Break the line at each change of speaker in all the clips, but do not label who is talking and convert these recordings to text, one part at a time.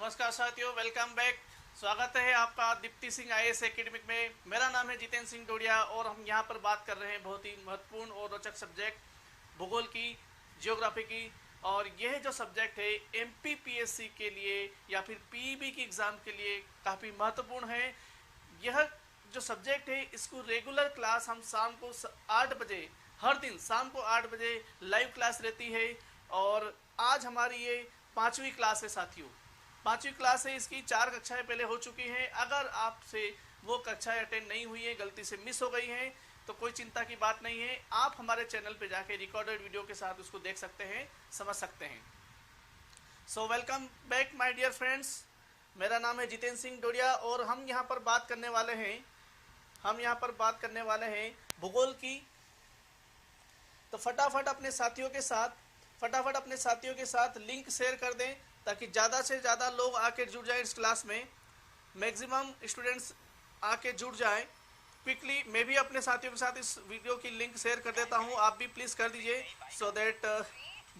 नमस्कार साथियों, welcome back. स्वागत है आपका दीप्ति सिंह आईएएस एकेडमिक में। मेरा नाम है जितेंद्र सिंह डोडिया और हम यहाँ पर बात कर रहे हैं बहुत ही महत्वपूर्ण और रोचक सब्जेक्ट भूगोल की, जियोग्राफी की। और यह जो सब्जेक्ट है एमपीपीएससी के लिए या फिर पीईबी की एग्ज़ाम के लिए काफ़ी महत्वपूर्ण है। यह जो सब्जेक्ट है इसको रेगुलर क्लास हम शाम को 8 बजे, हर दिन शाम को 8 बजे लाइव क्लास रहती है। और आज हमारी ये 5वीं क्लास है साथियों। 5वीं क्लास है, इसकी 4 कक्षाएं पहले हो चुकी हैं। अगर आपसे वो कक्षाएं अटेंड नहीं हुई है, गलती से मिस हो गई हैं, तो कोई चिंता की बात नहीं है। आप हमारे चैनल पे जाके रिकॉर्डेड वीडियो के साथ उसको देख सकते हैं, समझ सकते हैं। So welcome back my dear friends. मेरा नाम है जितेंद्र सिंह डोडिया और हम यहाँ पर बात करने वाले हैं भूगोल की। तो फटाफट अपने साथियों के साथ लिंक शेयर कर दें ताकि ज़्यादा से ज़्यादा लोग आके जुड़ जाएं इस क्लास में। मैक्सिमम स्टूडेंट्स आके जुड़ जाएं क्विकली। मैं भी अपने साथियों के साथ इस वीडियो की लिंक शेयर कर देता हूं, आप भी प्लीज़ कर दीजिए सो दैट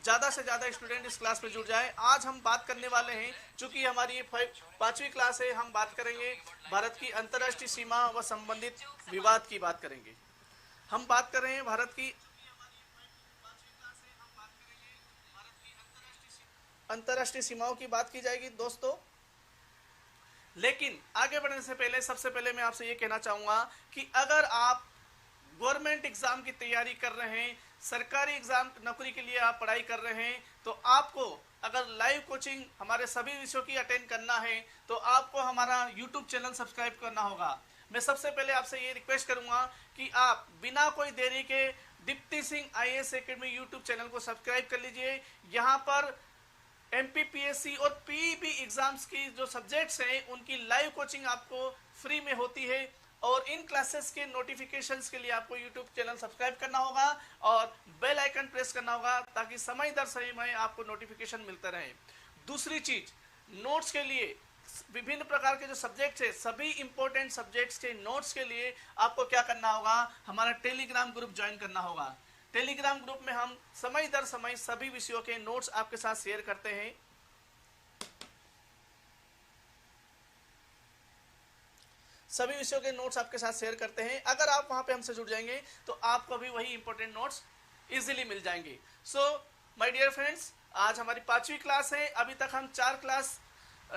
ज़्यादा से ज़्यादा स्टूडेंट इस क्लास में जुड़ जाएं। आज हम बात करने वाले हैं, चूँकि हमारी ये 5वीं क्लास है, हम बात करेंगे भारत की अंतर्राष्ट्रीय सीमा व संबंधित विवाद की बात करेंगे। हम बात कर रहे हैं भारत की अंतर्राष्ट्रीय सीमाओं की बात की जाएगी दोस्तों। लेकिन आगे बढ़ने से पहले सबसे पहले मैं आपसे ये कहना चाहूँगा कि अगर आप गवर्नमेंट एग्जाम की तैयारी कर रहे हैं, सरकारी एग्जाम नौकरी के लिए आप पढ़ाई कर रहे हैं, तो आपको अगर लाइव कोचिंग हमारे सभी विषयों की अटेंड करना है तो आपको हमारा यूट्यूब चैनल सब्सक्राइब करना होगा। मैं सबसे पहले आपसे ये रिक्वेस्ट करूँगा कि आप बिना कोई देरी के Deepti Singh IAS academy YouTube channel को सब्सक्राइब कर लीजिए। यहाँ पर एमपीपीएससी और पीईबी एग्जाम्स की जो सब्जेक्ट्स हैं उनकी लाइव कोचिंग आपको फ्री में होती है। और इन क्लासेस के नोटिफिकेशंस के लिए आपको यूट्यूब चैनल सब्सक्राइब करना होगा और बेल आइकन प्रेस करना होगा ताकि समय दर समय आपको नोटिफिकेशन मिलता रहे। दूसरी चीज, नोट्स के लिए विभिन्न प्रकार के जो सब्जेक्ट्स है, सभी इंपॉर्टेंट सब्जेक्ट्स के नोट्स के लिए आपको क्या करना होगा, हमारा टेलीग्राम ग्रुप ज्वाइन करना होगा। टेलीग्राम ग्रुप में हम समय दर समय सभी विषयों के नोट्स आपके साथ शेयर करते हैं। अगर आप वहां पे हमसे जुड़ जाएंगे तो आपको भी वही इंपॉर्टेंट नोट्स इजीली मिल जाएंगे। सो माय डियर फ्रेंड्स, आज हमारी 5वीं क्लास है। अभी तक हम 4 क्लास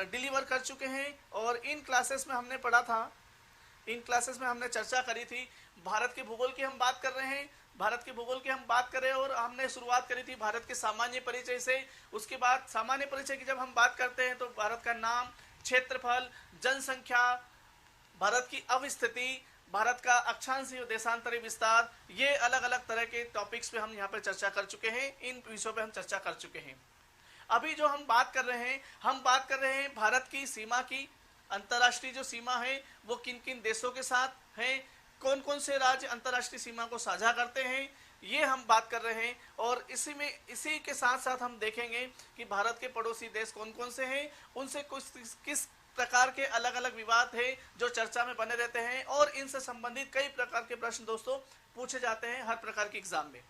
डिलीवर कर चुके हैं और इन क्लासेस में हमने पढ़ा था, इन क्लासेस में हमने चर्चा करी थी। भारत के भूगोल की हम बात कर रहे हैं, और हमने शुरुआत करी थी भारत के सामान्य परिचय से। उसके बाद सामान्य परिचय की जब हम बात करते हैं तो भारत का नाम, क्षेत्रफल, जनसंख्या, भारत की अवस्थिति, भारत का अक्षांशीय देशांतरी विस्तार, ये अलग अलग तरह के टॉपिक्स पे हम यहाँ पर चर्चा कर चुके हैं। इन विषयों पे हम चर्चा कर चुके हैं। अभी जो हम बात कर रहे हैं भारत की सीमा की। अंतर्राष्ट्रीय जो सीमा है वो किन किन देशों के साथ है, कौन कौन से राज्य अंतर्राष्ट्रीय सीमा को साझा करते हैं, ये हम बात कर रहे हैं। और इसी के साथ साथ हम देखेंगे कि भारत के पड़ोसी देश कौन कौन से हैं, उनसे किस प्रकार के अलग अलग विवाद है जो चर्चा में बने रहते हैं। और इनसे संबंधित कई प्रकार के प्रश्न दोस्तों पूछे जाते हैं हर प्रकार के एग्जाम में।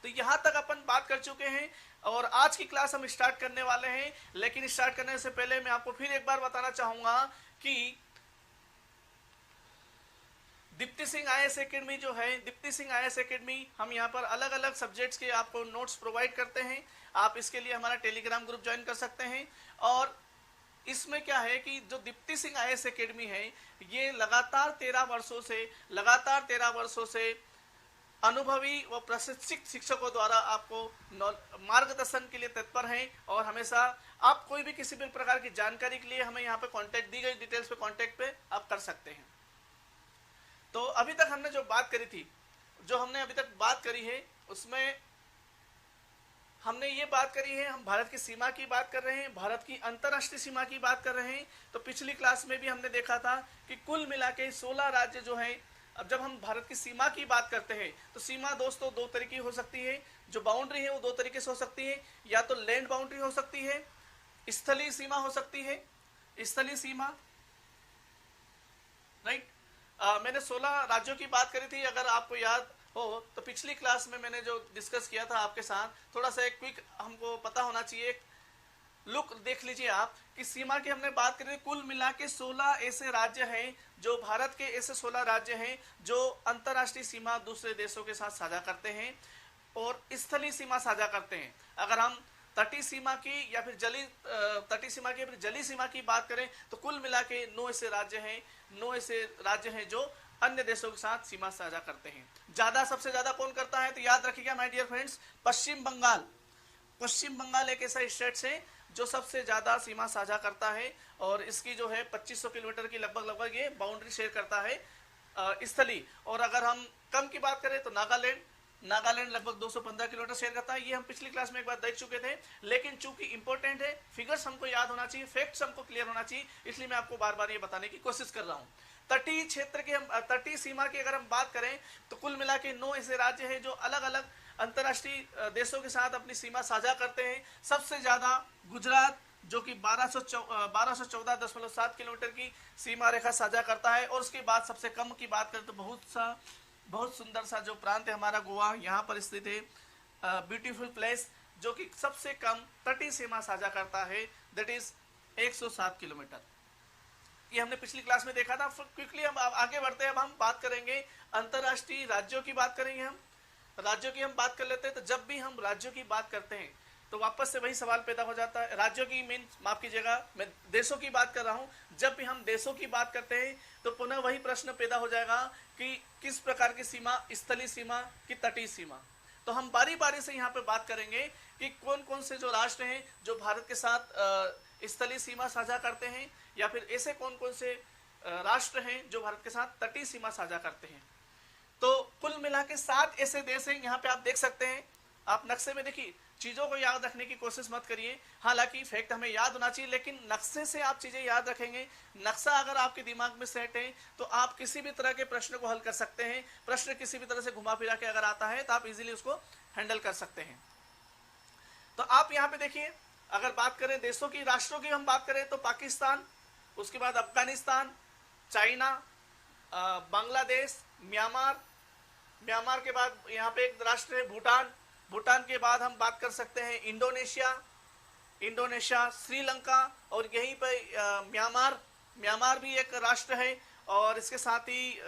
तो यहाँ तक अपन बात कर चुके हैं और आज की क्लास हम स्टार्ट करने वाले हैं। लेकिन स्टार्ट करने से पहले मैं आपको फिर एक बार बताना चाहूंगा कि दीप्ति सिंह आईएएस एकेडमी जो है, दीप्ति सिंह आईएएस एकेडमी, हम यहाँ पर अलग अलग सब्जेक्ट्स के आपको नोट्स प्रोवाइड करते हैं। आप इसके लिए हमारा टेलीग्राम ग्रुप ज्वाइन कर सकते हैं। और इसमें क्या है कि जो दीप्ति सिंह आईएएस एकेडमी है ये लगातार 13 वर्षों से अनुभवी व प्रशिक्षित शिक्षकों द्वारा आपको मार्गदर्शन के लिए तत्पर हैं। और हमेशा आप कोई भी किसी भी प्रकार की जानकारी के लिए हमें यहाँ पे कांटेक्ट, दी गई डिटेल्स पे कांटेक्ट पे आप कर सकते हैं। तो अभी तक हमने जो बात करी है उसमें हमने ये बात करी है, हम भारत की सीमा की बात कर रहे हैं, भारत की अंतर्राष्ट्रीय सीमा की बात कर रहे हैं। तो पिछली क्लास में भी हमने देखा था कि कुल मिला के 16 राज्य जो हैं। अब जब हम भारत की सीमा की बात करते हैं तो सीमा दोस्तों 2 तरीके हो सकती है। जो बाउंड्री है वो 2 तरीके से हो सकती है, या तो लैंड बाउंड्री हो सकती है, स्थलीय सीमा हो सकती है। स्थलीय सीमा, राइट। मैंने 16 राज्यों की बात करी थी, अगर आपको याद हो तो पिछली क्लास में मैंने जो डिस्कस किया था आपके साथ, थोड़ा सा एक क्विक हमको पता होना चाहिए लुक देख लीजिए आप कि सीमा की हमने बात करी, कुल मिला के 16 ऐसे राज्य हैं, जो भारत के ऐसे 16 राज्य हैं जो अंतर्राष्ट्रीय सीमा दूसरे देशों के साथ साझा करते हैं और स्थलीय सीमा साझा करते हैं। अगर हम तटीय सीमा की या फिर तटीय सीमा की या फिर जलीय सीमा की बात करें तो कुल मिला के 9 ऐसे राज्य हैं जो अन्य देशों के साथ सीमा साझा करते हैं। सबसे ज्यादा कौन करता है? तो याद रखिएगा माय डियर फ्रेंड्स, पश्चिम बंगाल एक ऐसा स्टेट है जो सबसे ज्यादा सीमा साझा करता है और इसकी जो है 2500 किलोमीटर की लगभग ये बाउंड्री शेयर करता है स्थलीय। और अगर हम कम की बात करें तो नागालैंड लगभग 215 किलोमीटर शेयर करता है। ये हम पिछली क्लास में एक बार देख चुके थे, लेकिन चूंकि इंपॉर्टेंट है, फिगर्स हमको याद होना चाहिए, फैक्ट्स हमको क्लियर होना चाहिए, इसलिए मैं आपको बार बार ये बताने की कोशिश कर रहा हूँ। तटीय क्षेत्र की तटीय सीमा की अगर हम बात करें तो कुल मिला के 9 ऐसे राज्य हैं जो अलग अलग अंतर्राष्ट्रीय देशों के साथ अपनी सीमा साझा करते हैं। सबसे ज्यादा गुजरात जो कि 1214.7 किलोमीटर की सीमा रेखा साझा करता है, और उसके बाद सबसे कम की बात करें तो बहुत सुंदर सा जो प्रांत है हमारा गोवा, यहाँ पर स्थित है ब्यूटीफुल प्लेस, जो कि सबसे कम तटीय सीमा साझा करता है, दैट इज 107 किलोमीटर। ये हमने पिछली क्लास में देखा था। क्विकली हम आगे बढ़ते हैं। अब हम बात करेंगे अंतर्राष्ट्रीय राज्यों की बात करेंगे। हम राज्यों की हम बात कर लेते हैं। तो जब भी हम राज्यों की बात करते हैं तो वापस से वही सवाल पैदा हो जाता है। राज्यों की माफ कीजिएगा, मैं देशों की बात कर रहा हूं। जब भी हम देशों की बात करते हैं तो पुनः वही प्रश्न पैदा हो जाएगा कि किस प्रकार की सीमा, स्थलीय सीमा की तटीय सीमा। तो हम बारी बारी से यहाँ पे बात करेंगे कि कौन कौन से जो राष्ट्र हैं जो भारत के साथ स्थलीय सीमा साझा करते हैं, या फिर ऐसे कौन कौन से राष्ट्र हैं जो भारत के साथ तटीय सीमा साझा करते हैं। तो कुल मिला के 7 ऐसे देश हैं। यहाँ पे आप देख सकते हैं, आप नक्शे में देखिए, चीजों को याद रखने की कोशिश मत करिए। हालांकि फैक्ट हमें याद होना चाहिए, लेकिन नक्शे से आप चीजें याद रखेंगे। नक्शा अगर आपके दिमाग में सेट है तो आप किसी भी तरह के प्रश्न को हल कर सकते हैं। प्रश्न किसी भी तरह से घुमा फिरा के अगर आता है तो आप इजीली उसको हैंडल कर सकते हैं। तो आप यहाँ पे देखिए, अगर बात करें देशों की, राष्ट्रों की हम बात करें तो पाकिस्तान, उसके बाद अफगानिस्तान, चाइना, बांग्लादेश, म्यांमार के बाद यहाँ पे एक राष्ट्र है भूटान के बाद हम बात कर सकते हैं इंडोनेशिया, श्रीलंका, और यहीं पे म्यांमार भी एक राष्ट्र है। और इसके साथ ही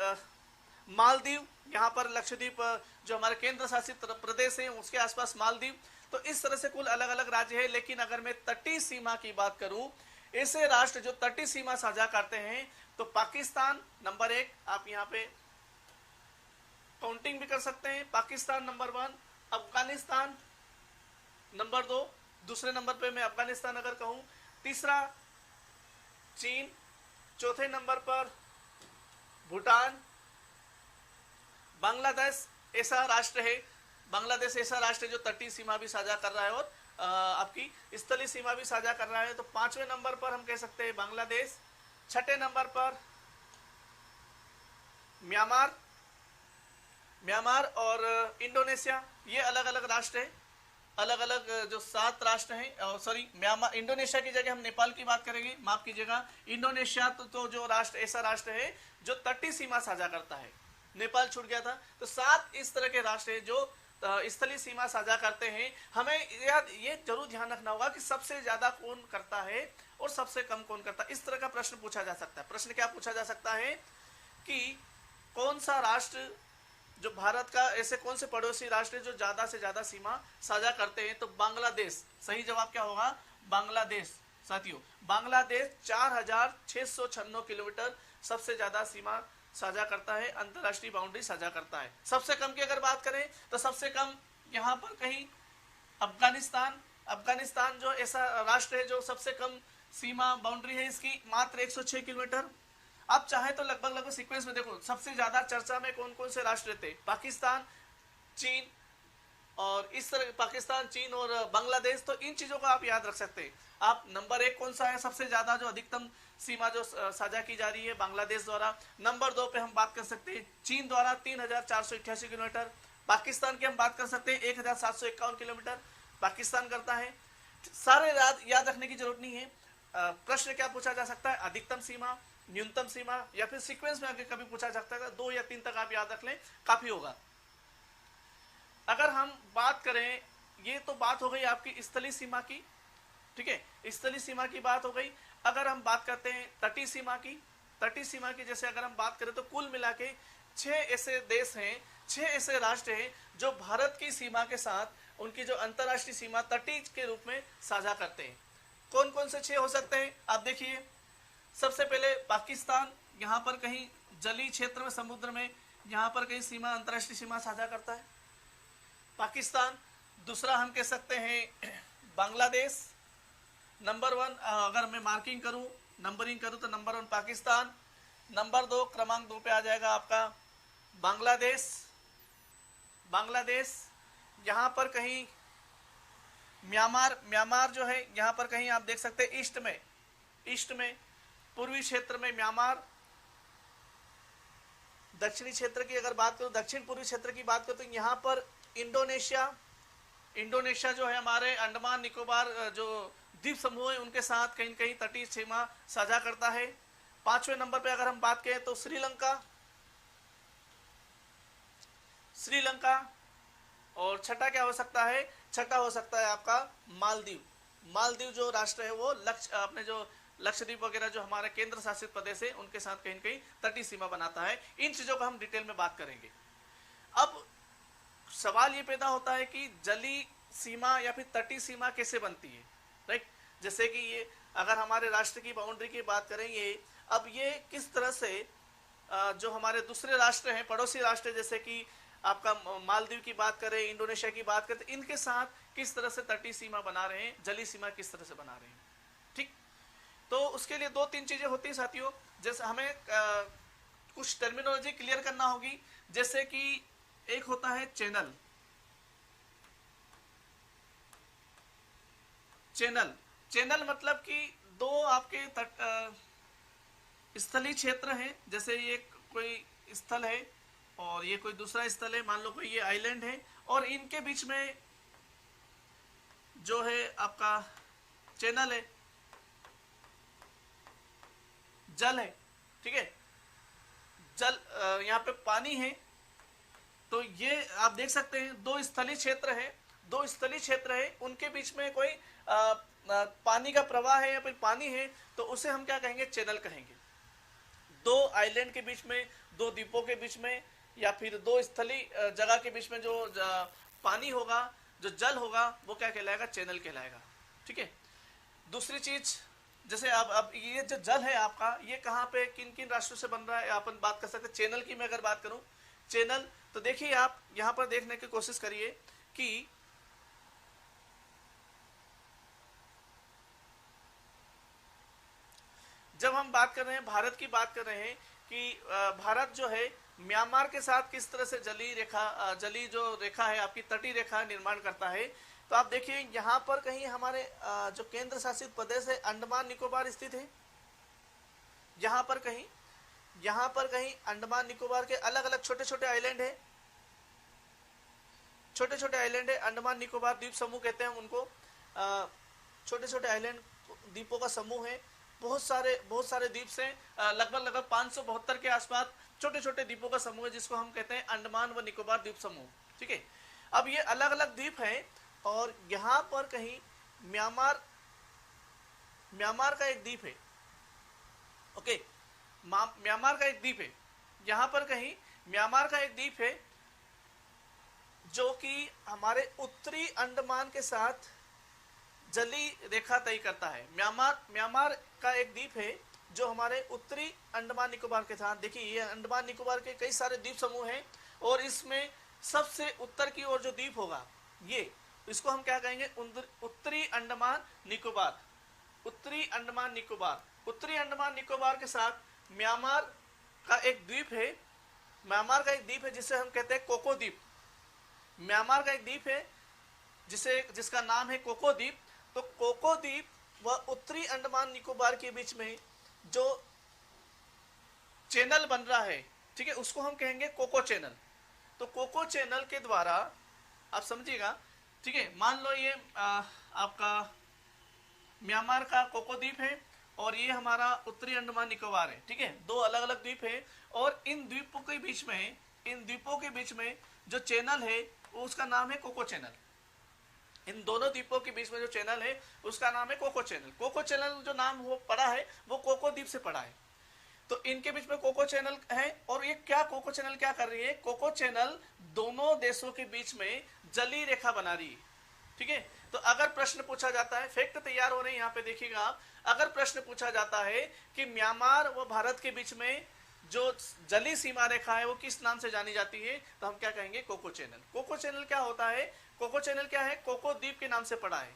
मालदीव, यहाँ पर लक्षद्वीप जो हमारे केंद्र शासित प्रदेश है उसके आसपास मालदीव। तो इस तरह से कुल अलग अलग राज्य है। लेकिन अगर मैं तटीय सीमा की बात करूं, ऐसे राष्ट्र जो तटीय सीमा साझा करते हैं, तो पाकिस्तान नंबर 1, आप यहाँ पे काउंटिंग भी कर सकते हैं। पाकिस्तान नंबर 1, अफगानिस्तान नंबर 2, दूसरे नंबर पे मैं अफगानिस्तान अगर कहूं, तीसरा चीन, चौथे नंबर पर भूटान, बांग्लादेश ऐसा राष्ट्र है जो तटीय सीमा भी साझा कर रहा है और आपकी स्थलीय सीमा भी साझा कर रहा है। तो 5वें नंबर पर हम कह सकते हैं बांग्लादेश, 6ठे नंबर पर म्यांमार और इंडोनेशिया। ये अलग अलग राष्ट्र है, अलग अलग जो 7 राष्ट्र हैं। सॉरी, इंडोनेशिया की जगह हम नेपाल की बात करेंगे, माफ कीजिएगा। इंडोनेशिया तो जो राष्ट्र, ऐसा राष्ट्र है जो तटीय सीमा साझा करता है, नेपाल छूट गया था। तो 7 इस तरह के राष्ट्र हैं जो स्थलीय सीमा साझा करते हैं। हमें ये जरूर ध्यान रखना होगा कि सबसे ज्यादा कौन करता है और सबसे कम कौन करता है। इस तरह का प्रश्न पूछा जा सकता है। प्रश्न क्या पूछा जा सकता है कि कौन सा राष्ट्र जो भारत का, ऐसे कौन से पड़ोसी राष्ट्र जो ज्यादा से ज्यादा सीमा साझा करते हैं। तो बांग्लादेश, सही जवाब क्या होगा? बांग्लादेश। साथियों, बांग्लादेश 4696 किलोमीटर सबसे ज्यादा सीमा साझा करता है, अंतरराष्ट्रीय बाउंड्री साझा करता है। सबसे कम की अगर बात करें तो सबसे कम यहाँ पर कहीं अफगानिस्तान जो ऐसा राष्ट्र है जो सबसे कम सीमा बाउंड्री है इसकी मात्र 106 किलोमीटर। आप चाहे तो लगभग सीक्वेंस में देखो, सबसे ज्यादा चर्चा में कौन कौन से राष्ट्र थे? पाकिस्तान, चीन, और इस तरह पाकिस्तान, चीन और बांग्लादेश। तो इन चीजों को आप याद रख सकते हैं। आप नंबर 1 कौन सा है सबसे ज्यादा जो अधिकतम सीमा जो साझा की जा रही है? बांग्लादेश द्वारा। नंबर 2 पे हम बात कर सकते हैं चीन द्वारा 3488 किलोमीटर। पाकिस्तान की हम बात कर सकते हैं 1751 किलोमीटर पाकिस्तान करता है। सारे याद रखने की जरूरत नहीं है। प्रश्न क्या पूछा जा सकता है? अधिकतम सीमा, न्यूनतम सीमा, या फिर सीक्वेंस में आगे कभी पूछा जा सकता है। 2 या 3 तक आप याद रख लें, काफी होगा। अगर हम बात करें, ये तो बात हो गई आपकी स्थलीय सीमा की। ठीक है। स्थलीय सीमा की बात हो गई। अगर हम बात करते हैं तटीय सीमा की जैसे अगर हम बात करें तो कुल मिला के 6 ऐसे देश हैं, 6 ऐसे राष्ट्र हैं जो भारत की सीमा के साथ उनकी जो अंतर्राष्ट्रीय सीमा तटीय के रूप में साझा करते हैं। कौन कौन से 6 हो सकते हैं आप देखिए। सबसे पहले पाकिस्तान, यहाँ पर कहीं जलीय क्षेत्र में, समुद्र में यहाँ पर कहीं सीमा, अंतर्राष्ट्रीय सीमा साझा करता है पाकिस्तान। दूसरा हम कह सकते हैं बांग्लादेश, नंबर 1। अगर मैं मार्किंग करूं, नंबरिंग करूं तो नंबर 1 पाकिस्तान। नंबर 2, क्रमांक 2 पे आ जाएगा आपका बांग्लादेश। यहाँ पर कहीं म्यांमार जो है, यहाँ पर कहीं आप देख सकते हैं ईस्ट में पूर्वी क्षेत्र में म्यांमार। दक्षिणी क्षेत्र की अगर बात करूं, दक्षिण पूर्वी क्षेत्र की बात करूं तो यहाँ पर इंडोनेशिया जो है हमारे अंडमान निकोबार जो द्वीप समूह है उनके साथ कहीं कहीं तटीय सीमा साझा करता है। 5वें नंबर पे अगर हम बात करें तो श्रीलंका। और छठा क्या हो सकता है? छठा हो सकता है आपका मालदीव जो राष्ट्र है वो अपने जो लक्षद्वीप वगैरह जो हमारे केंद्र शासित प्रदेश है उनके साथ कहीं कहीं तटीय सीमा बनाता है। इन चीजों को हम डिटेल में बात करेंगे। अब सवाल ये पैदा होता है कि जलीय सीमा या फिर तटीय सीमा कैसे बनती है, राइट। जैसे कि ये अगर हमारे राष्ट्र की बाउंड्री की बात करें, ये किस तरह से जो हमारे दूसरे राष्ट्र हैं, पड़ोसी राष्ट्र, जैसे कि आपका मालदीव की बात करें, इंडोनेशिया की बात करें, तो इनके साथ किस तरह से तटीय सीमा बना रहे हैं, जलीय सीमा किस तरह से बना रहे हैं, ठीक। तो उसके लिए 2-3 चीजें होती है साथियों। जैसे हमें कुछ टर्मिनोलॉजी क्लियर करना होगी। जैसे कि एक होता है चैनल मतलब कि दो आपके स्थलीय क्षेत्र हैं। जैसे ये कोई स्थल है और ये कोई दूसरा स्थल है, मान लो कोई ये आइलैंड है, और इनके बीच में जो है आपका चैनल है, जल है, ठीक है। जल यहाँ पे पानी है। तो ये आप देख सकते हैं दो स्थलीय क्षेत्र है, उनके बीच में कोई पानी का प्रवाह है या फिर पानी है, तो उसे हम क्या कहेंगे? चैनल कहेंगे। दो आइलैंड के बीच में, दो द्वीपों के बीच में, या फिर दो स्थलीय जगह के बीच में जो पानी होगा, जो जल होगा, वो क्या कहलाएगा? चैनल कहलाएगा, ठीक है। दूसरी चीज, जैसे अब ये जो जल है आपका, ये कहाँ पे किन किन राष्ट्रों से बन रहा है अपन बात कर सकते हैं। चैनल की मैं अगर बात करूं, चैनल, तो देखिए आप यहां पर देखने की कोशिश करिए कि जब हम बात कर रहे हैं, भारत की बात कर रहे हैं कि भारत जो है म्यांमार के साथ किस तरह से जलीय जो रेखा है आपकी, तटीय रेखा निर्माण करता है। तो आप देखिए यहाँ पर कहीं हमारे जो केंद्र शासित प्रदेश है अंडमान निकोबार स्थित है। यहाँ पर कहीं अंडमान निकोबार के अलग अलग छोटे छोटे आइलैंड है, अंडमान निकोबार द्वीप समूह कहते हैं उनको। छोटे छोटे आइलैंड, द्वीपों का समूह है। बहुत सारे द्वीप से लगभग 572 के आसपास छोटे छोटे द्वीपों का समूह है, जिसको हम कहते हैं अंडमान व निकोबार द्वीप समूह, ठीक है। अब ये अलग अलग द्वीप हैं, और यहाँ पर कहीं म्यांमार का एक द्वीप है, ओके। म्यांमार का एक द्वीप है, यहाँ पर कहीं म्यांमार का एक द्वीप है जो कि हमारे उत्तरी अंडमान के साथ जलीय रेखा तय करता है। म्यांमार का एक द्वीप है जो हमारे उत्तरी अंडमान निकोबार के साथ, देखिए ये अंडमान निकोबार के कई सारे द्वीप समूह हैं, और इसमें सबसे उत्तर की ओर जो द्वीप होगा, ये इसको हम क्या कहेंगे? उत्तरी अंडमान निकोबार। उत्तरी अंडमान निकोबार के साथ म्यांमार का एक द्वीप है, जिसे हम कहते हैं कोको द्वीप। म्यांमार का एक द्वीप है जिसका नाम है कोको द्वीप। तो कोको द्वीप व उत्तरी अंडमान निकोबार के बीच में जो चैनल बन रहा है, ठीक है, उसको हम कहेंगे कोको चैनल। तो कोको चैनल के द्वारा आप समझिएगा, ठीक है। मान लो ये आपका म्यांमार का कोको द्वीप है, और ये हमारा उत्तरी अंडमान निकोबार है, ठीक है। दो अलग अलग द्वीप है, और इन द्वीपों के बीच में जो चैनल है, उसका नाम है कोको चैनल। इन दोनों द्वीपों के बीच में जो चैनल है उसका नाम है कोको चैनल। कोको चैनल जो नाम वो पड़ा है वो कोको द्वीप से पड़ा है। तो इनके बीच में कोको चैनल है, और ये क्या कोको चैनल क्या कर रही है, कोको चैनल दोनों देशों के बीच में जलीय रेखा बना रही है। ठीक है, तो अगर प्रश्न पूछा जाता है, फैक्ट तैयार हो रहे हैं यहाँ पे देखिएगा आप, अगर प्रश्न पूछा जाता है कि म्यांमार व भारत के बीच में जो जलीय सीमा रेखा है वो किस नाम से जानी जाती है, तो हम क्या कहेंगे, कोको चैनल। कोको चैनल क्या होता है, कोको चैनल क्या है, कोको द्वीप के नाम से पड़ा है।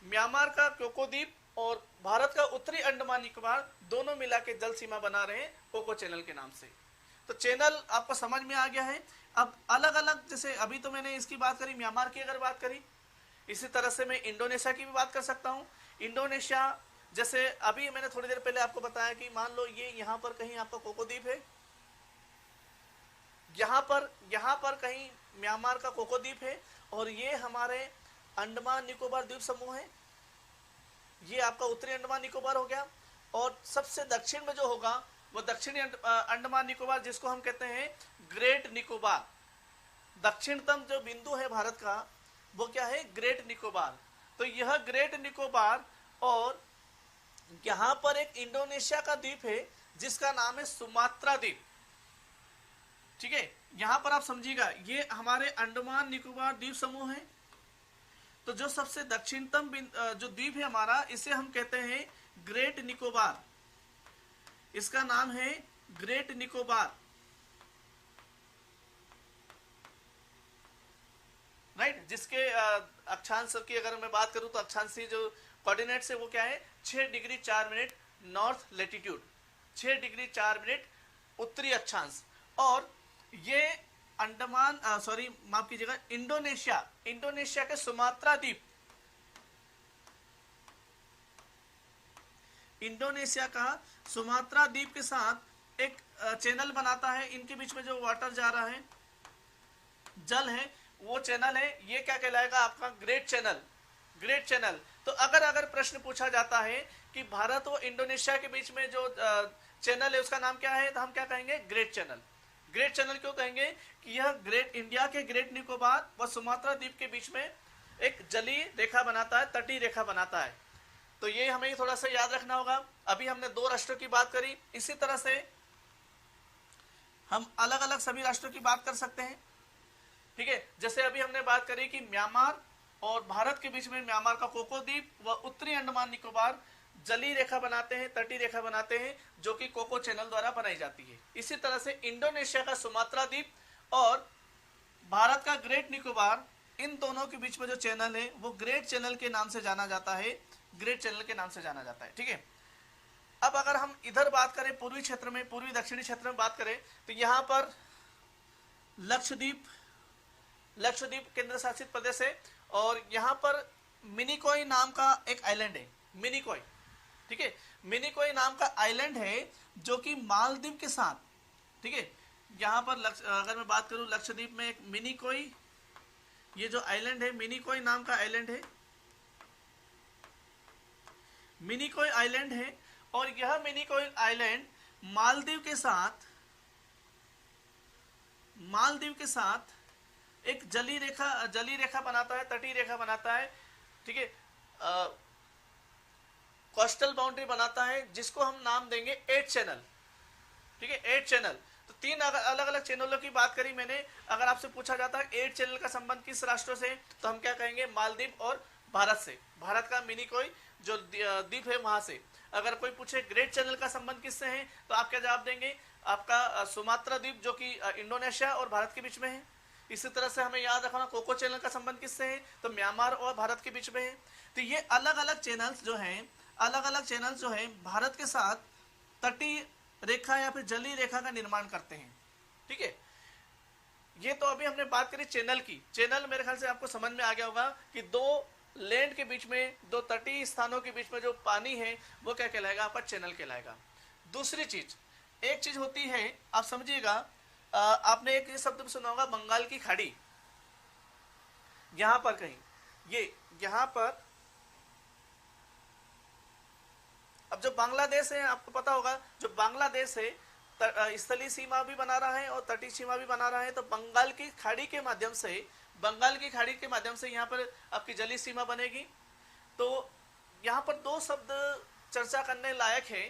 म्यांमार का कोको द्वीप और भारत का उत्तरी अंडमान निकोबार दोनों मिला के जल सीमा बना रहे हैं कोको चैनल के नाम से। तो चैनल आपको समझ में आ गया है। अब अलग अलग, जैसे अभी तो मैंने इसकी बात करी, म्यांमार की अगर बात करी, इसी तरह से मैं इंडोनेशिया की भी बात कर सकता हूँ। इंडोनेशिया, जैसे अभी मैंने थोड़ी देर पहले आपको बताया कि मान लो ये यहाँ पर कहीं आपका कोको द्वीप है, यहाँ पर कहीं म्यांमार का कोको द्वीप है, और ये हमारे अंडमान निकोबार द्वीप समूह है, ये आपका उत्तरी अंडमान निकोबार हो गया। और सबसे दक्षिण में जो होगा वो दक्षिणी अंडमान निकोबार, जिसको हम कहते हैं ग्रेट निकोबार। दक्षिणतम जो बिंदु है भारत का वो क्या है, ग्रेट निकोबार। तो यह ग्रेट निकोबार, और यहां पर एक इंडोनेशिया का द्वीप है जिसका नाम है सुमात्रा द्वीप। ठीक है, यहां पर आप समझिएगा ये हमारे अंडमान निकोबार द्वीप समूह है। तो जो सबसे दक्षिणतम जो द्वीप है हमारा, इसे हम कहते हैं ग्रेट निकोबार, इसका नाम है ग्रेट निकोबार, राइट। जिसके अक्षांश की अगर मैं बात करूं तो अक्षांशीय जो कोऑर्डिनेट्स है वो क्या है, 6 degree 4 minute north latitude, 6 degree 4 minute उत्तरी अक्षांश। और ये अंडमान सॉरी माफ कीजिएगा, इंडोनेशिया के सुमात्रा द्वीप, इंडोनेशिया का सुमात्रा द्वीप के साथ एक चैनल बनाता है। इनके बीच में जो वाटर जा रहा है, जल है, वो चैनल है, ये क्या कहलाएगा आपका, ग्रेट चैनल। Great channel. तो अगर प्रश्न पूछा जाता है कि भारत और इंडोनेशिया के बीच में जो चैनल है उसका नाम क्या है, तो हम क्या कहेंगे, ग्रेट चैनल। ग्रेट चैनल क्यों कहेंगे कि यह ग्रेट इंडिया के ग्रेट निकोबार व सुमात्रा द्वीप के बीच में एक जलीय रेखा बनाता है, तटीय रेखा बनाता है। तो ये हमें थोड़ा सा याद रखना होगा। अभी हमने 2 राष्ट्रों की बात करी, इसी तरह से हम अलग अलग सभी राष्ट्रों की बात कर सकते हैं। ठीक है, जैसे अभी हमने बात करी कि म्यांमार और भारत के बीच में म्यांमार का कोको द्वीप व उत्तरी अंडमान निकोबार जलीय रेखा बनाते हैं, तटीय रेखा बनाते हैं, जो कि कोको चैनल द्वारा बनाई जाती है। इसी तरह से इंडोनेशिया का सुमात्रा द्वीप और भारत का ग्रेट निकोबार, इन दोनों के बीच में जो चैनल है वो ग्रेट चैनल के नाम से जाना जाता है, ग्रेट चैनल के नाम से जाना जाता है। ठीक है, अब अगर हम इधर बात करें पूर्वी क्षेत्र में, पूर्वी दक्षिणी क्षेत्र में बात करें, तो यहाँ पर लक्षद्वीप केंद्र शासित प्रदेश है, और यहाँ पर मिनिकॉय नाम का एक आइलैंड है, मिनिकॉय। ठीक है, मिनिकॉय नाम का आइलैंड है जो कि मालदीव के साथ, ठीक है, यहाँ पर अगर मैं बात करूं लक्षद्वीप में एक मिनिकॉय, ये जो आइलैंड है मिनिकॉय नाम का आइलैंड है, मिनिकॉय आइलैंड है। और यह मिनिकॉय आइलैंड मालदीव के साथ एक जलीय रेखा बनाता है, तटीय रेखा बनाता है। ठीक है, कोस्टल बाउंड्री बनाता है, जिसको हम नाम देंगे 8 चैनल। ठीक है, 8 चैनल। तो 3 अलग अलग चैनलों की बात करी मैंने। अगर आपसे पूछा जाता है 8 चैनल का संबंध किस राष्ट्र से, तो हम क्या कहेंगे, मालदीव और भारत से। भारत का मिनिकॉय जो द्वीप है वहां से। अगर कोई पूछे ग्रेट चैनल का संबंध किससे है, तो आप क्या जवाब देंगे, आपका सुमात्रा द्वीप जो कि इंडोनेशिया और भारत के बीच में है। इसी तरह से हमें याद रखना कोको चैनल का संबंध किससे है, तो म्यांमार और भारत के बीच में है। तो ये अलग अलग चैनल्स जो हैं भारत के साथ तटीय रेखा या फिर जलीय रेखा का निर्माण करते हैं। ठीक है, ये तो अभी हमने बात करी चैनल की। चैनल मेरे ख्याल से आपको समझ में आ गया होगा कि 2 लैंड के बीच में, 2 तटीय स्थानों के बीच में जो पानी है वो क्या कहलाएगा, आपका चैनल कहलाएगा। दूसरी चीज, एक चीज होती है, आप समझिएगा, आपने एक शब्द सुना होगा, बंगाल की खाड़ी। यहां पर कहीं यहां पर अब जो बांग्लादेश है, आपको पता होगा, जो बांग्लादेश है स्थलीय सीमा भी बना रहा है और तटीय सीमा भी बना रहा है। तो बंगाल की खाड़ी के माध्यम से बंगाल की खाड़ी के माध्यम से यहाँ पर आपकी जलीय सीमा बनेगी। तो यहाँ पर दो शब्द चर्चा करने लायक है,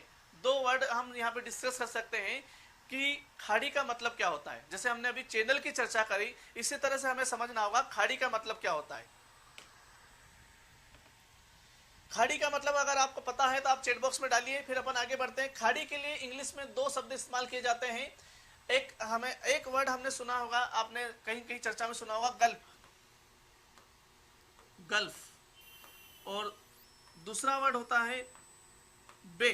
दो वर्ड हम यहाँ पे डिस्कस कर सकते हैं कि खाड़ी का मतलब क्या होता है। जैसे हमने अभी चैनल की चर्चा करी, इसी तरह से हमें समझना होगा खाड़ी का मतलब क्या होता है। खाड़ी का मतलब अगर आपको पता है तो आप चैट बॉक्स में डालिए, फिर अपन आगे बढ़ते हैं। खाड़ी के लिए इंग्लिश में दो शब्द इस्तेमाल किए जाते हैं। एक वर्ड हमने सुना होगा, आपने कहीं कहीं चर्चा में सुना होगा, गल्फ, गल्फ। और दूसरा वर्ड होता है बे।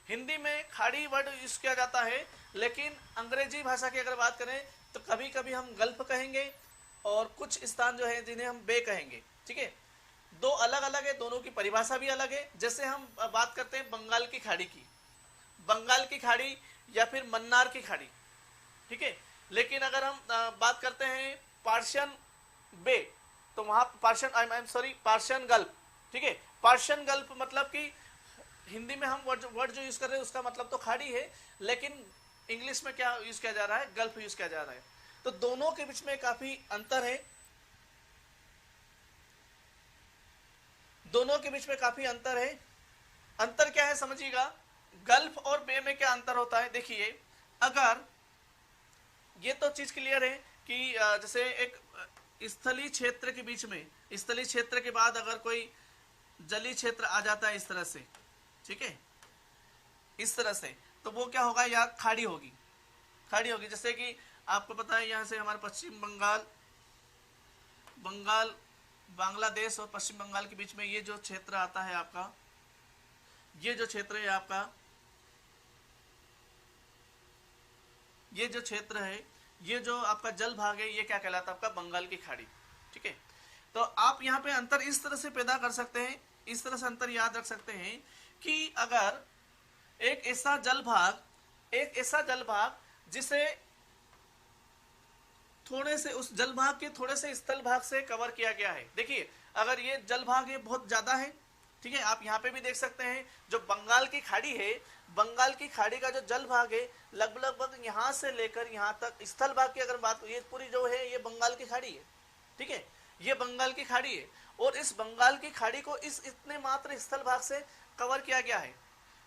हिंदी में खाड़ी वर्ड यूज किया जाता है, लेकिन अंग्रेजी भाषा की अगर बात करें तो कभी कभी हम गल्फ कहेंगे और कुछ स्थान जो है जिन्हें हम बे कहेंगे। ठीक है, दो अलग अलग है, दोनों की परिभाषा भी अलग है। जैसे हम बात करते हैं बंगाल की खाड़ी की, बंगाल की खाड़ी या फिर मन्नार की खाड़ी, ठीक है। लेकिन अगर हम बात करते हैं पार्शियन बे, तो वहां पार्शियन गल्फ, ठीक है। पार्शियन गल्फ मतलब कि हिंदी में हम वर्ड जो यूज कर रहे हैं उसका मतलब तो खाड़ी है, लेकिन इंग्लिश में क्या यूज किया जा रहा है, गल्फ यूज किया जा रहा है। तो दोनों के बीच में काफी अंतर है, दोनों के बीच में काफी अंतर है। अंतर क्या है समझिएगा, गल्फ और बे में क्या अंतर होता है। देखिए, अगर ये तो चीज क्लियर है कि जैसे एक स्थलीय क्षेत्र के बीच में, स्थलीय क्षेत्र के बाद अगर कोई जलीय क्षेत्र आ जाता है इस तरह से, ठीक है, इस तरह से, तो वो क्या होगा, या खाड़ी होगी, खाड़ी होगी। जैसे कि आपको पता है यहाँ से हमारे पश्चिम बंगाल, बांग्लादेश और पश्चिम बंगाल के बीच में ये जो क्षेत्र आता है आपका, ये जो क्षेत्र है आपका, ये जो क्षेत्र है, ये जो आपका जल भाग है, ये क्या कहलाता है आपका बंगाल की खाड़ी। ठीक है, तो आप यहाँ पे अंतर इस तरह से पैदा कर सकते हैं, इस तरह से अंतर याद रख सकते हैं कि अगर एक ऐसा जल भाग जिसे थोड़े से उस जल भाग के थोड़े से स्थल भाग से कवर किया गया है। देखिए, अगर ये जल भाग है बहुत ज्यादा है, ठीक है, आप यहाँ पे भी देख सकते हैं जो बंगाल की खाड़ी है, बंगाल की खाड़ी का जो जल भाग है लगभग यहाँ से लेकर यहाँ तक, स्थल भाग की अगर बात, ये पूरी जो है ये बंगाल की खाड़ी है। ठीक है, ये बंगाल की खाड़ी है, और इस बंगाल की खाड़ी को इस इतने मात्र स्थल भाग से कवर किया गया है।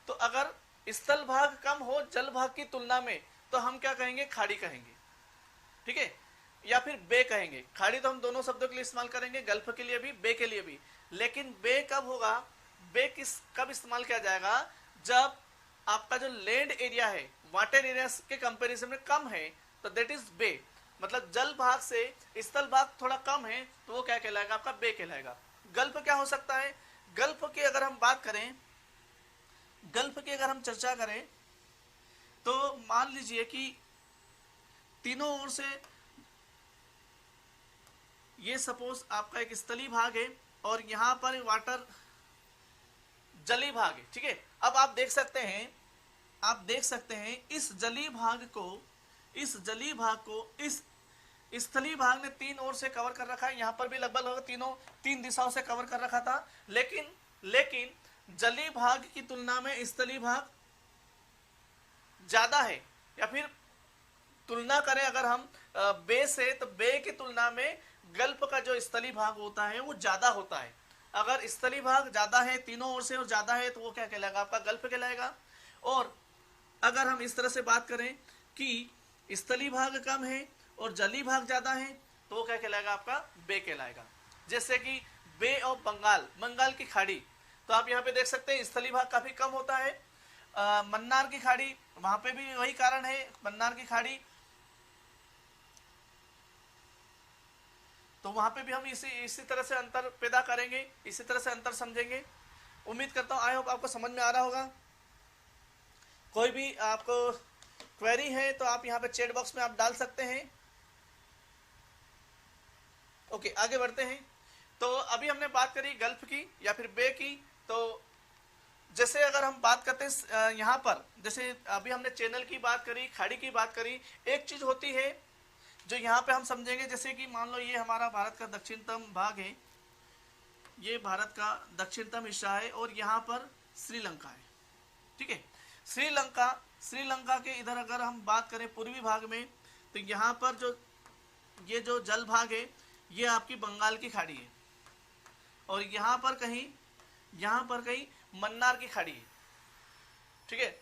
तो अगर स्थल भाग कम हो जल भाग की तुलना में, तो हम क्या कहेंगे, खाड़ी कहेंगे। ठीक है, या फिर बे कहेंगे। खाड़ी तो हम दोनों शब्दों के लिए इस्तेमाल करेंगे, गल्फ के लिए भी, बे के लिए भी। लेकिन बे कब होगा, बे कब इस्तेमाल किया जाएगा, जब आपका जो लैंड एरिया है वाटर एरिया के कंपैरिजन में कम है, तो दैट इज बे। मतलब जल भाग से स्थल भाग थोड़ा कम है, तो वो क्या कहलाएगा, आपका बे कहलाएगा। गल्फ क्या हो सकता है, गल्फ की अगर हम बात करें, गल्फ की अगर हम चर्चा करें, तो मान लीजिए कि तीनों ओर से ये सपोज आपका एक स्थलीय भाग है और यहां पर वाटर जलीय भाग है। ठीक है, अब आप देख सकते हैं इस जलीय भाग को इस स्थलीय भाग ने तीन ओर से कवर कर रखा है। यहां पर भी लगभग तीन दिशाओं से कवर कर रखा था, लेकिन जलीय भाग की तुलना में स्थलीय भाग ज्यादा है। या फिर तुलना करें अगर हम बे से, तो बे की तुलना में गल्फ का जो स्थलीय भाग होता है वो ज्यादा होता है। अगर स्थलीय भाग ज्यादा है तीनों ओर से और ज्यादा है, तो वो क्या कहलाएगा, आपका गल्फ कहलाएगा। और अगर हम इस तरह से बात करें कि स्थलीय भाग कम है और जलीय भाग ज्यादा है, तो वो क्या कहलाएगा, आपका बे कहलाएगा। जैसे कि बे ऑफ बंगाल की खाड़ी, तो आप यहाँ पे देख सकते हैं स्थलीय भाग काफी कम होता है। मन्नार की खाड़ी, वहां पे भी वही कारण है, मन्नार की खाड़ी, तो वहां पे भी हम इसी तरह से अंतर पैदा करेंगे, इसी तरह से अंतर समझेंगे। उम्मीद करता हूं आई होप आपको समझ में आ रहा होगा। कोई भी आपको क्वेरी है तो आप यहाँ पे चैट बॉक्स में आप डाल सकते हैं। ओके, आगे बढ़ते हैं। तो अभी हमने बात करी गल्फ की या फिर बे की। तो जैसे अगर हम बात करते हैं यहाँ पर, जैसे अभी हमने चैनल की बात करी, खाड़ी की बात करी, एक चीज होती है जो यहाँ पे हम समझेंगे। जैसे कि मान लो ये हमारा भारत का दक्षिणतम भाग है, ये भारत का दक्षिणतम हिस्सा है, और यहाँ पर श्रीलंका है। ठीक है, श्रीलंका के इधर अगर हम बात करें पूर्वी भाग में, तो यहाँ पर जो ये जो जल भाग है ये आपकी बंगाल की खाड़ी है, और यहाँ पर कहीं मन्नार की खाड़ी है। ठीक है,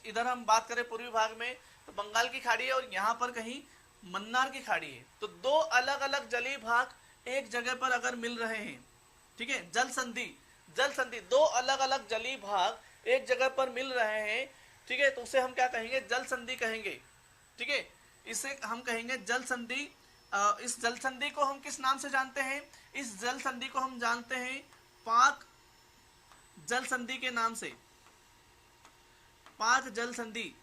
इधर हम बात करें पूर्वी भाग में तो बंगाल की खाड़ी है, और यहाँ पर कहीं मन्नार की खाड़ी है। तो दो अलग अलग जलीय भाग एक जगह पर अगर मिल रहे हैं, ठीक है, जल संधि दो अलग अलग जलीय भाग एक जगह पर मिल रहे हैं, ठीक है, तो उसे हम क्या कहेंगे, जल संधि कहेंगे। ठीक है, इसे हम कहेंगे जल संधि। इस जल संधि को हम किस नाम से जानते हैं, इस जल संधि को हम जानते हैं पाक जल संधि के नाम से, पाक जल संधि।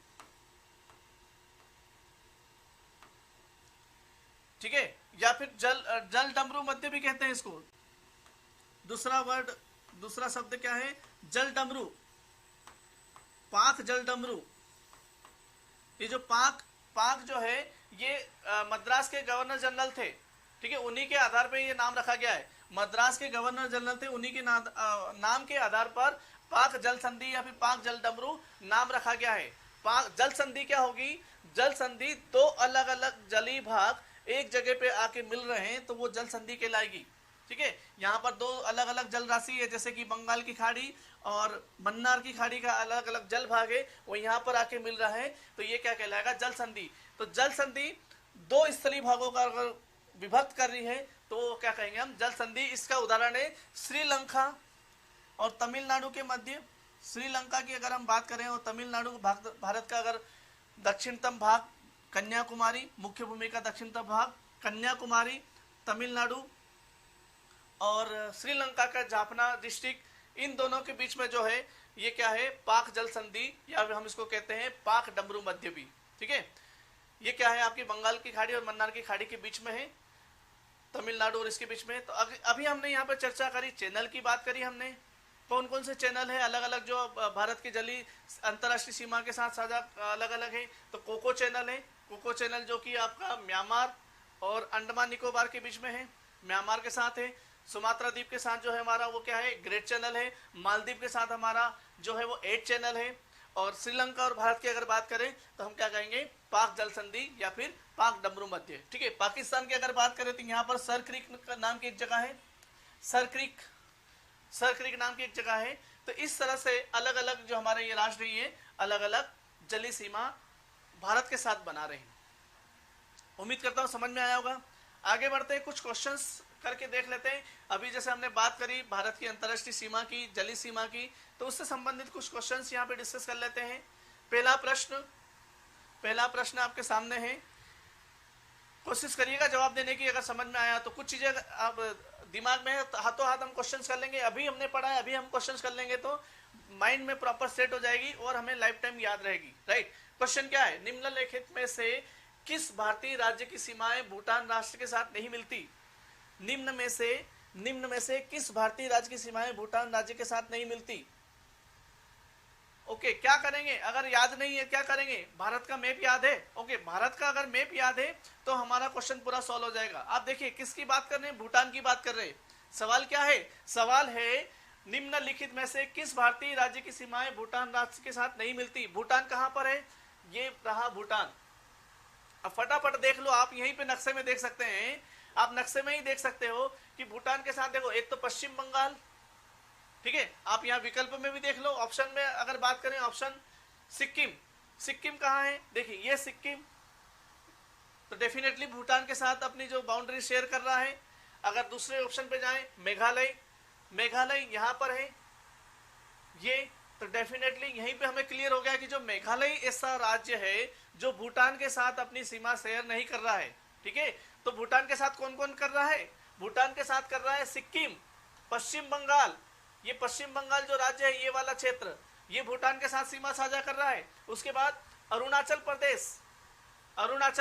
ठीक है, या फिर जल डमरू मध्य भी कहते हैं इसको। दूसरा शब्द क्या है, जल डमरू, पाक जल डमरू। ये जो पाक जो है ये मद्रास के गवर्नर जनरल थे। ठीक है, उन्हीं के आधार पर ये नाम रखा गया है। मद्रास के गवर्नर जनरल थे, उन्हीं के नाम के आधार पर पाक जल संधि या फिर पाक जल डमरू नाम रखा गया है। पाक जल संधि क्या होगी, जल संधि दो अलग अलग जलीय भाग एक जगह पे आके मिल रहे हैं तो वो जल संधि कहलाएगी। ठीक है, यहाँ पर दो अलग अलग जल राशि है, जैसे कि बंगाल की खाड़ी और मन्नार की खाड़ी का अलग अलग जल भाग है, वो यहाँ पर आके मिल रहा है, तो ये क्या कहलाएगा, जल संधि। तो जल संधि दो स्थलीय भागों का अगर विभक्त कर रही है तो क्या कहेंगे हम, जल संधि। इसका उदाहरण है श्रीलंका और तमिलनाडु के मध्य। श्रीलंका की अगर हम बात करें और तमिलनाडु भारत का अगर दक्षिणतम भाग कन्याकुमारी, मुख्य भूमि का दक्षिणतम भाग कन्याकुमारी, तमिलनाडु और श्रीलंका का जाफना डिस्ट्रिक्ट, इन दोनों के बीच में जो है ये क्या है, पाक जल संधि, या हम इसको कहते हैं पाक डमरू मध्य भी। ठीक है, ये क्या है, आपकी बंगाल की खाड़ी और मन्नार की खाड़ी के बीच में है, तमिलनाडु और इसके बीच में। तो अभी हमने यहाँ पर चर्चा करी, चैनल की बात करी हमने, कौन कौन से चैनल है अलग अलग जो भारत की जलीय अंतर्राष्ट्रीय सीमा के साथ साझा अलग अलग है। तो कोको चैनल है, कोको चैनल जो कि आपका म्यांमार और अंडमान निकोबार के बीच में है, म्यांमार के साथ है। सुमात्रा द्वीप के साथ जो है हमारा वो क्या है, ग्रेट चैनल है। मालदीव के साथ हमारा जो है वो 8 चैनल है। और श्रीलंका और भारत की अगर बात करें तो हम क्या कहेंगे, पाक जल संधि या फिर पाक डमरू मध्य। ठीक है, पाकिस्तान की अगर बात करें तो यहाँ पर सर क्रीक नाम की एक जगह है, सर क्रीक नाम की एक जगह है। तो इस तरह से अलग अलग जो हमारे ये राष्ट्र है अलग अलग जलीय सीमा भारत के साथ बना रहे हैं। उम्मीद करता हूँ समझ में आया होगा। आगे बढ़ते हैं, कुछ क्वेश्चंस करके देख लेते हैं। अभी जैसे हमने बात करी भारत की अंतर्राष्ट्रीय सीमा की, जलीय सीमा की, तो उससे संबंधित कुछ क्वेश्चंस यहाँ पे डिस्कस कर लेते हैं। पहला प्रश्न आपके सामने है, कोशिश करिएगा जवाब देने की। अगर समझ में आया तो कुछ चीजें आप दिमाग में हाथों हाथ हम क्वेश्चंस कर लेंगे। अभी हमने पढ़ा है, अभी हम क्वेश्चंस कर लेंगे तो माइंड में प्रॉपर सेट हो जाएगी और हमें लाइफ टाइम याद रहेगी। राइट, क्वेश्चन क्या है, निम्नलिखित में से किस भारतीय राज्य की सीमाएं भूटान राष्ट्र के साथ नहीं मिलती। निम्न में से किस भारतीय राज्य की सीमाएं भूटान राज्य के साथ नहीं मिलती। ओके, क्या करेंगे, अगर याद नहीं है क्या करेंगे, भारत का मैप याद है। ओके, भारत का अगर मैप याद है तो हमारा क्वेश्चन पूरा सॉल्व हो जाएगा। आप देखिए किसकी बात कर रहे हैं, भूटान की बात कर रहे हैं। सवाल क्या है, सवाल है निम्नलिखित में से किस भारतीय राज्य की सीमाएं भूटान राज्य के साथ नहीं मिलती। भूटान कहां पर है, ये रहा भूटान। अब फटाफट देख लो, आप यहीं पे नक्शे में देख सकते हैं, आप नक्शे में ही देख सकते हो कि भूटान के साथ देखो, एक तो पश्चिम बंगाल, ठीक है, आप यहाँ विकल्प में भी देख लो। ऑप्शन में अगर बात करें, ऑप्शन सिक्किम कहाँ है, देखिए ये सिक्किम, तो डेफिनेटली भूटान के साथ अपनी जो बाउंड्री शेयर कर रहा है। अगर दूसरे ऑप्शन पे जाएं, मेघालय यहाँ पर है ये, तो डेफिनेटली यहीं पे हमें क्लियर हो गया कि जो मेघालय ऐसा राज्य है जो भूटान के साथ अपनी सीमा शेयर नहीं कर रहा है। ठीक है, तो भूटान के साथ कौन कौन कर रहा है, भूटान के साथ कर रहा है सिक्किम, पश्चिम बंगाल, ये पश्चिम बंगाल जो राज्य है ये वाला क्षेत्र, ये भूटान के साथ सीमा साझा कर रहा है। उसके बाद अरुणाचल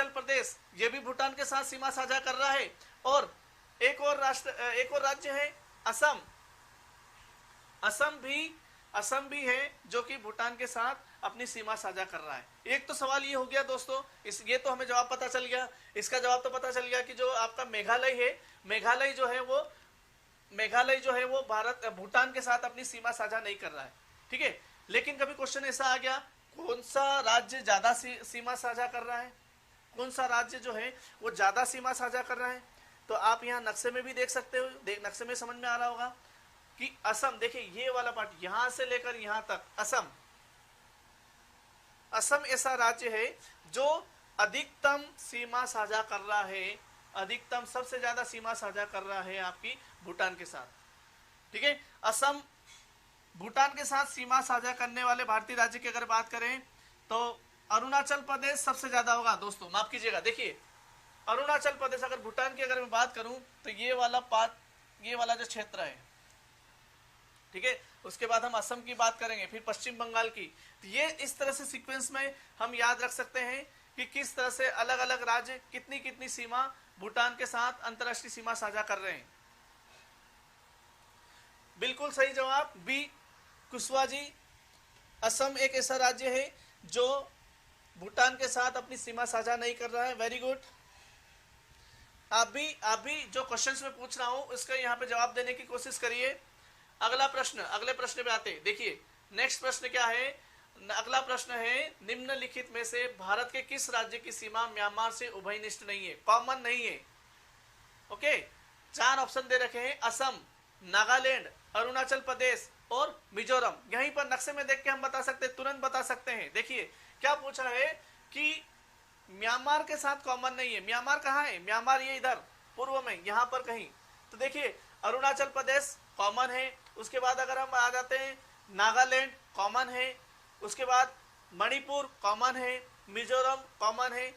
प्रदेश ये भी भूटान के साथ सीमा साझा कर रहा है। और एक और राज्य है असम भी है जो कि भूटान के साथ अपनी सीमा साझा कर रहा है। एक तो सवाल ये हो गया दोस्तों, ये तो हमें जवाब पता चल गया। इसका जवाब तो पता चल गया कि जो आपका मेघालय है, मेघालय जो है वो भूटान के साथ अपनी सीमा साझा नहीं कर रहा है। ठीक है, लेकिन कभी क्वेश्चन ऐसा आ गया, कौन सा राज्य ज्यादा सीमा साझा कर रहा है, कौन सा राज्य जो है वो ज्यादा सीमा साझा कर रहा है। तो आप यहाँ नक्शे में भी देख सकते हो, नक्शे में समझ में आ रहा होगा कि असम, देखिए ये वाला पार्ट यहां से लेकर यहां तक असम, असम ऐसा राज्य है जो अधिकतम सीमा साझा कर रहा है, अधिकतम सबसे ज्यादा सीमा साझा कर रहा है आपकी भूटान के साथ। ठीक है, असम भूटान के साथ सीमा साझा करने वाले भारतीय राज्य की अगर बात करें तो अरुणाचल प्रदेश सबसे ज्यादा होगा दोस्तों, माफ कीजिएगा। देखिए अरुणाचल प्रदेश, अगर भूटान की अगर मैं बात करूं तो ये वाला पार्ट, ये वाला जो क्षेत्र है, ठीक है, उसके बाद हम असम की बात करेंगे, फिर पश्चिम बंगाल की। तो ये इस तरह से सीक्वेंस में हम याद रख सकते हैं कि किस तरह से अलग अलग राज्य कितनी कितनी सीमा भूटान के साथ अंतरराष्ट्रीय सीमा साझा कर रहे हैं। बिल्कुल सही जवाब बी कुशवाहा जी, असम एक ऐसा राज्य है जो भूटान के साथ अपनी सीमा साझा नहीं कर रहा है। Very good. आप भी जो क्वेश्चंस में पूछ रहा हूं उसका यहाँ पे जवाब देने की कोशिश करिए। अगला प्रश्न, अगले प्रश्न पे आते। देखिए नेक्स्ट प्रश्न क्या है, अगला प्रश्न है निम्नलिखित में से भारत के किस राज्य की सीमा म्यांमार से उभयनिष्ठ नहीं है, कॉमन नहीं है। ओके, 4 ऑप्शन दे रखे हैं, असम, नागालैंड, अरुणाचल प्रदेश और मिजोरम। यहीं पर नक्शे में देख के हम बता सकते हैं, तुरंत बता सकते हैं। देखिए क्या पूछा है कि म्यांमार के साथ कॉमन नहीं है। म्यांमार कहाँ है, म्यांमार ये इधर पूर्व में यहां पर कहीं। तो देखिए अरुणाचल प्रदेश कॉमन है, उसके बाद अगर हम आ जाते हैं नागालैंड कॉमन है, उसके बाद मणिपुर कॉमन है, मिजोरम कॉमन है।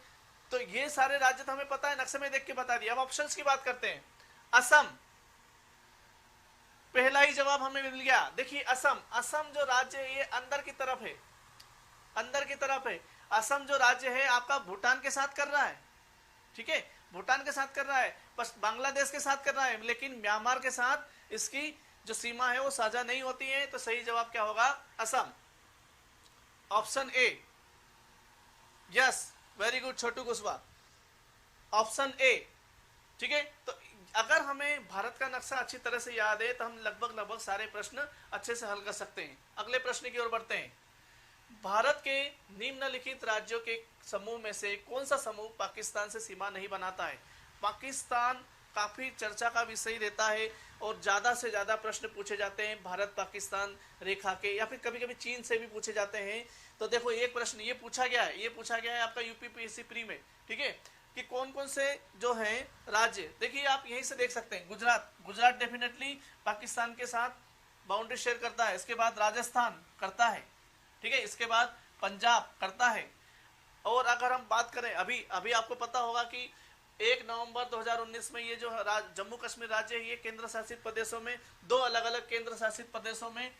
तो ये सारे राज्य तो हमें पता है, नक्शे में देख के बता दिया। अब ऑप्शंस की बात करते हैं। असम, पहला ही जवाब हमें मिल गया। देखिए असम, असम जो राज्य है ये अंदर की तरफ है, अंदर की तरफ है। असम जो राज्य है आपका भूटान के साथ कर रहा है, ठीक है, भूटान के साथ कर रहा है, बस बांग्लादेश के साथ कर रहा है, लेकिन म्यांमार के साथ इसकी जो सीमा है वो साझा नहीं होती है। तो सही जवाब क्या होगा, Assam, option A. Yes, very good Chhotu Kushwaha, option A. ठीक है, तो अगर हमें भारत का नक्शा अच्छी तरह से याद है तो हम लगभग सारे प्रश्न अच्छे से हल कर सकते हैं। अगले प्रश्न की ओर बढ़ते हैं। भारत के निम्नलिखित राज्यों के समूह में से कौन सा समूह पाकिस्तान से सीमा नहीं बनाता है। पाकिस्तान काफी चर्चा का विषय रहता है और ज्यादा से ज्यादा प्रश्न पूछे जाते हैं भारत पाकिस्तान रेखा के, या फिर कभी कभी चीन से भी पूछे जाते हैं। तो देखो एक प्रश्न ये पूछा गया है, ये पूछा गया है आपका यूपीपीएससी प्री में, ठीक है, कि कौन कौन से जो हैं राज्य। देखिए आप यहीं से देख सकते हैं, गुजरात, गुजरात डेफिनेटली पाकिस्तान के साथ बाउंड्री शेयर करता है। इसके बाद राजस्थान करता है, ठीक है, इसके बाद पंजाब करता है। और अगर हम बात करें अभी अभी आपको पता होगा कि 1 नवंबर 2019 में ये जो जम्मू कश्मीर राज्य है ये केंद्र शासित प्रदेशों में, 2 अलग अलग केंद्र शासित प्रदेशों में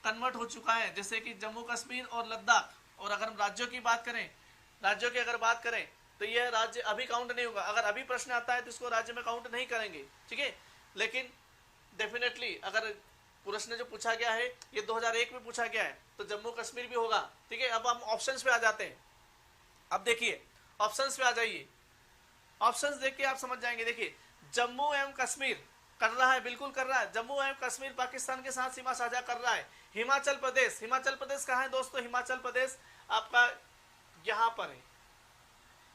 कन्वर्ट हो चुका है, जैसे कि जम्मू कश्मीर और लद्दाख। और अगर हम राज्यों की बात करें, राज्यों की अगर बात करें तो यह राज्य अभी काउंट नहीं होगा। अगर अभी प्रश्न आता है तो इसको राज्य में काउंट नहीं करेंगे, ठीक है, लेकिन डेफिनेटली अगर प्रश्न जो पूछा गया है ये 2001 में पूछा गया है तो जम्मू कश्मीर भी होगा, ठीक है। अब हम ऑप्शंस पे आ जाते हैं। अब देखिए ऑप्शंस पे आ जाइए, ऑप्शंस देख के आप समझ जाएंगे। देखिए जम्मू एवं कश्मीर कर रहा है, बिल्कुल कर रहा है। जम्मू एवं कश्मीर पाकिस्तान के साथ सीमा साझा कर रहा है। हिमाचल प्रदेश, हिमाचल प्रदेश कहाँ है दोस्तों, हिमाचल प्रदेश आपका यहां पर है,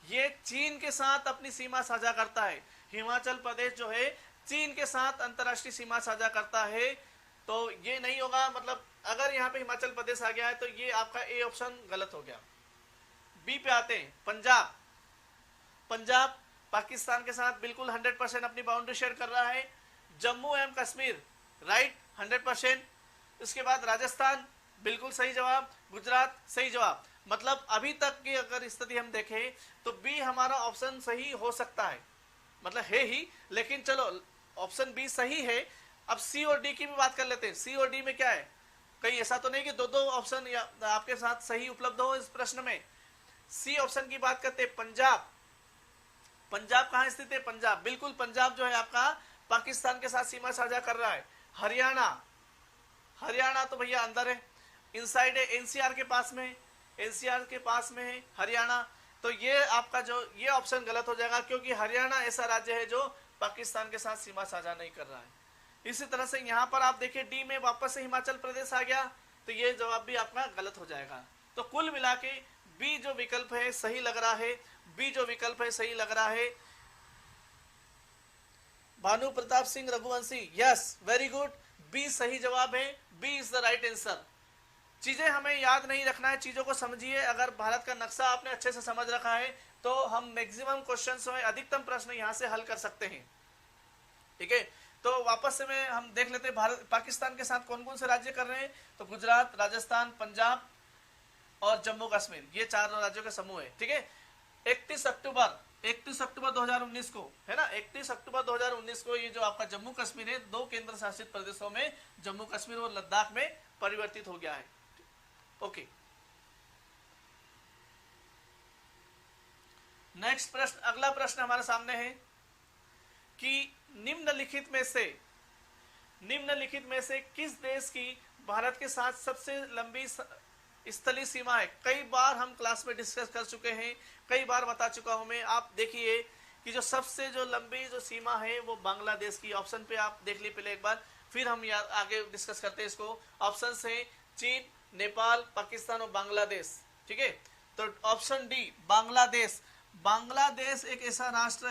ये चीन के साथ अपनी सीमा साझा करता है। हिमाचल प्रदेश जो है चीन के साथ अंतरराष्ट्रीय सीमा साझा करता है। तो ये नहीं होगा, मतलब अगर यहाँ पे हिमाचल प्रदेश आ गया है तो ये आपका ए ऑप्शन गलत हो गया। बी पे आते हैं, पंजाब, पंजाब पाकिस्तान के साथ बिल्कुल 100% अपनी बाउंड्री शेयर कर रहा है। जम्मू एवं कश्मीर राइट 100%। इसके बाद राजस्थान बिल्कुल सही जवाब, गुजरात सही जवाब। मतलब अभी तक की अगर स्थिति हम देखें तो बी हमारा ऑप्शन सही हो सकता है, मतलब है ही, लेकिन चलो ऑप्शन बी सही है। अब सी और डी की भी बात कर लेते हैं। सी और डी में क्या है, कहीं ऐसा तो नहीं कि दो ऑप्शन आपके साथ सही उपलब्ध हो इस प्रश्न में। सी ऑप्शन की बात करते हैं, पंजाब, पंजाब कहां स्थित है, पंजाब बिल्कुल, पंजाब जो है आपका पाकिस्तान के साथ सीमा साझा कर रहा है। हरियाणा, हरियाणा तो भैया अंदर है, इनसाइड है, एनसीआर के पास में, एनसीआर के पास में है हरियाणा। तो ये आपका जो ये ऑप्शन गलत हो जाएगा, क्योंकि हरियाणा ऐसा राज्य है जो पाकिस्तान के साथ सीमा साझा नहीं कर रहा है। इसी तरह से यहां पर आप देखिए डी में वापस से हिमाचल प्रदेश आ गया, तो ये जवाब भी आपका गलत हो जाएगा। तो कुल मिला के बी जो विकल्प है सही लग रहा है, बी जो विकल्प है सही लग रहा है। Bhanu Pratap Singh Raghuvanshi, yes very good, B सही जवाब है, B is the right answer. चीजें हमें याद नहीं रखना है, चीजों को समझिए। अगर भारत का नक्शा आपने अच्छे से समझ रखा है तो हम मैक्सिमम क्वेश्चंस में अधिकतम प्रश्न यहां से हल कर सकते हैं। ठीक है, तो वापस से मैं हम देख लेते हैं भारत पाकिस्तान के साथ कौन कौन से राज्य कर रहे हैं। तो गुजरात, राजस्थान, पंजाब और जम्मू कश्मीर, ये 4 राज्यों के समूह है। ठीक है, 31 अक्टूबर 2019 को, है ना, 31 अक्टूबर 2019 को ये जो आपका जम्मू कश्मीर है 2 केंद्र शासित प्रदेशों में जम्मू कश्मीर और लद्दाख में परिवर्तित हो गया है। ओके, नेक्स्ट प्रश्न, अगला प्रश्न हमारे सामने है कि निम्नलिखित में से किस देश की भारत के साथ सबसे लंबी स्थलीय सीमा है। कई बार हम क्लास में डिस्कस कर चुके हैं, कई बार बता चुका हूं मैं। आप देखिए कि जो सबसे जो लंबी जो सीमा है वो बांग्लादेश की। ऑप्शन पे आप देख लीजिए पहले एक बार, फिर हम आगे डिस्कस करते हैं इसको। ऑप्शन है चीन, नेपाल, पाकिस्तान और बांग्लादेश। ठीक है, तो ऑप्शन डी बांग्लादेश। बांग्लादेश एक ऐसा राष्ट्र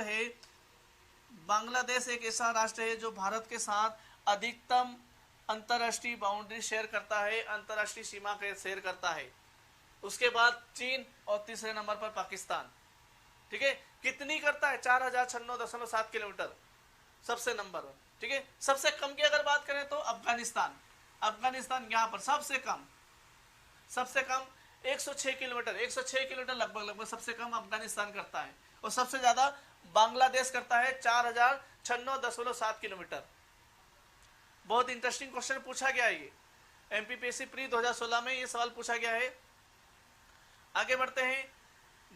है जो भारत के साथ अधिकतम अंतरराष्ट्रीय बाउंड्री शेयर करता है, अंतरराष्ट्रीय सीमा के शेयर करता है। उसके बाद चीन और तीसरे नंबर पर पाकिस्तान। ठीक है, कितनी करता है? 4096.7 किलोमीटर सबसे नंबर पर। ठीक है, सबसे कम की अगर बात करें तो अफगानिस्तान यहाँ पर सबसे कम 106 किलोमीटर लगभग सबसे कम अफगानिस्तान करता है, और सबसे ज्यादा बांग्लादेश करता है 4096.7 किलोमीटर। बहुत इंटरेस्टिंग क्वेश्चन पूछा गया है ये, एमपीपीएससी प्री 2016 में ये सवाल पूछा गया है। आगे बढ़ते हैं।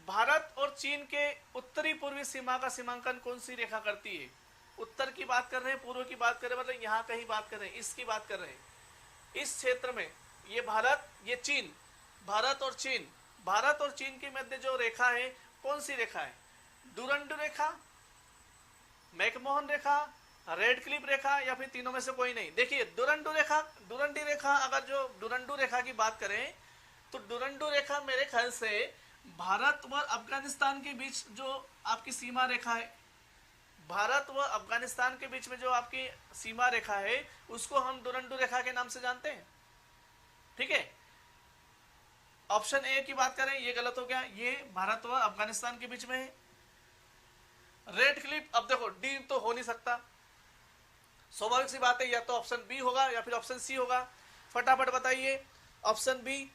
भारत और चीन के उत्तरी पूर्वी सीमा का सीमांकन कौन सी रेखा करती है? उत्तर की बात कर रहे हैं, पूर्व की बात कर रहे हैं, मतलब यहाँ कहीं बात कर रहे हैं, इसकी बात कर रहे हैं। इस क्षेत्र में ये भारत, ये चीन, भारत और चीन के मध्य जो रेखा है कौन सी रेखा है? डुरंडू रेखा, मैकमोहन रेखा, रेड क्लिफ रेखा, या फिर तीनों में से कोई नहीं? देखिए डुरंडू रेखा, अगर जो डुरंडू रेखा की बात करें तो डुरंडू रेखा मेरे ख्याल से भारत व अफगानिस्तान के बीच जो आपकी सीमा रेखा है, भारत व अफगानिस्तान के बीच में जो आपकी सीमा रेखा है उसको हम डुरंडू रेखा के नाम से जानते हैं। ठीक है, ऑप्शन ए की बात करें, ये गलत हो गया, ये भारत व अफगानिस्तान के बीच में है। रेड क्लिफ, अब देखो डी तो हो नहीं सकता, स्वाभाविक सी बात है, या तो ऑप्शन बी होगा या फिर ऑप्शन सी होगा। फटाफट बताइए, option B.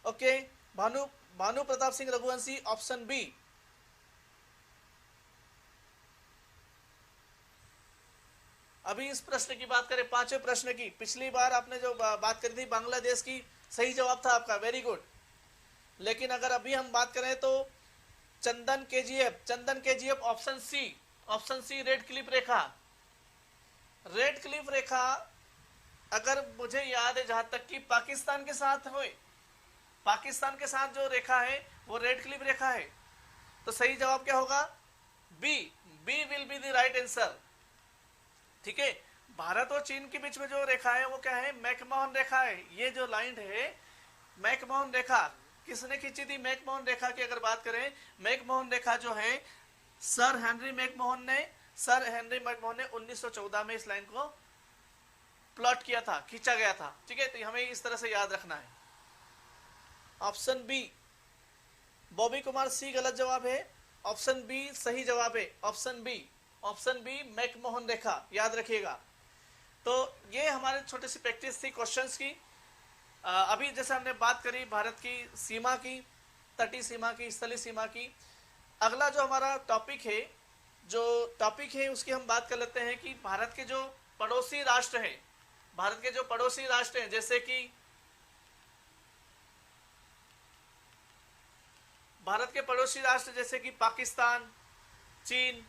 Okay, Bhanu Pratap Singh Raghuvanshi, option B. अभी इस प्रश्न की बात करें, 5वें प्रश्न की, पिछली बार आपने जो बात करी थी बांग्लादेश की, सही जवाब था आपका, वेरी गुड। लेकिन अगर अभी हम बात करें तो Chandan KGF, option C red cliff Rekha, अगर मुझे याद है जहां तक कि पाकिस्तान के साथ जो रेखा है वो रेड क्लिफ रेखा है। तो सही जवाब क्या होगा? B will be the right answer. ठीक है, भारत और चीन के बीच में जो रेखा है वो क्या है? मैकमोहन रेखा है। ये जो लाइन है मैकमोहन रेखा, किसने खींची थी? मैकमोहन रेखा की अगर बात करें, मैकमोहन रेखा जो है सर हेनरी मैकमोहन ने 1914 में इस लाइन को प्लॉट किया था, खींचा गया था। ठीक है, तो हमें इस तरह से याद रखना है। ऑप्शन बी, बॉबी कुमार सी गलत जवाब है, ऑप्शन बी सही जवाब है। ऑप्शन बी मैकमोहन रेखा, याद रखिएगा। तो ये हमारे छोटी सी प्रैक्टिस थी क्वेश्चंस की। अभी जैसे हमने बात करी भारत की सीमा की, तटीय सीमा की, स्थलीय सीमा की। अगला जो हमारा टॉपिक है उसकी हम बात कर लेते हैं कि भारत के जो पड़ोसी राष्ट्र हैं, जैसे कि भारत के पड़ोसी राष्ट्र जैसे कि पाकिस्तान, चीन,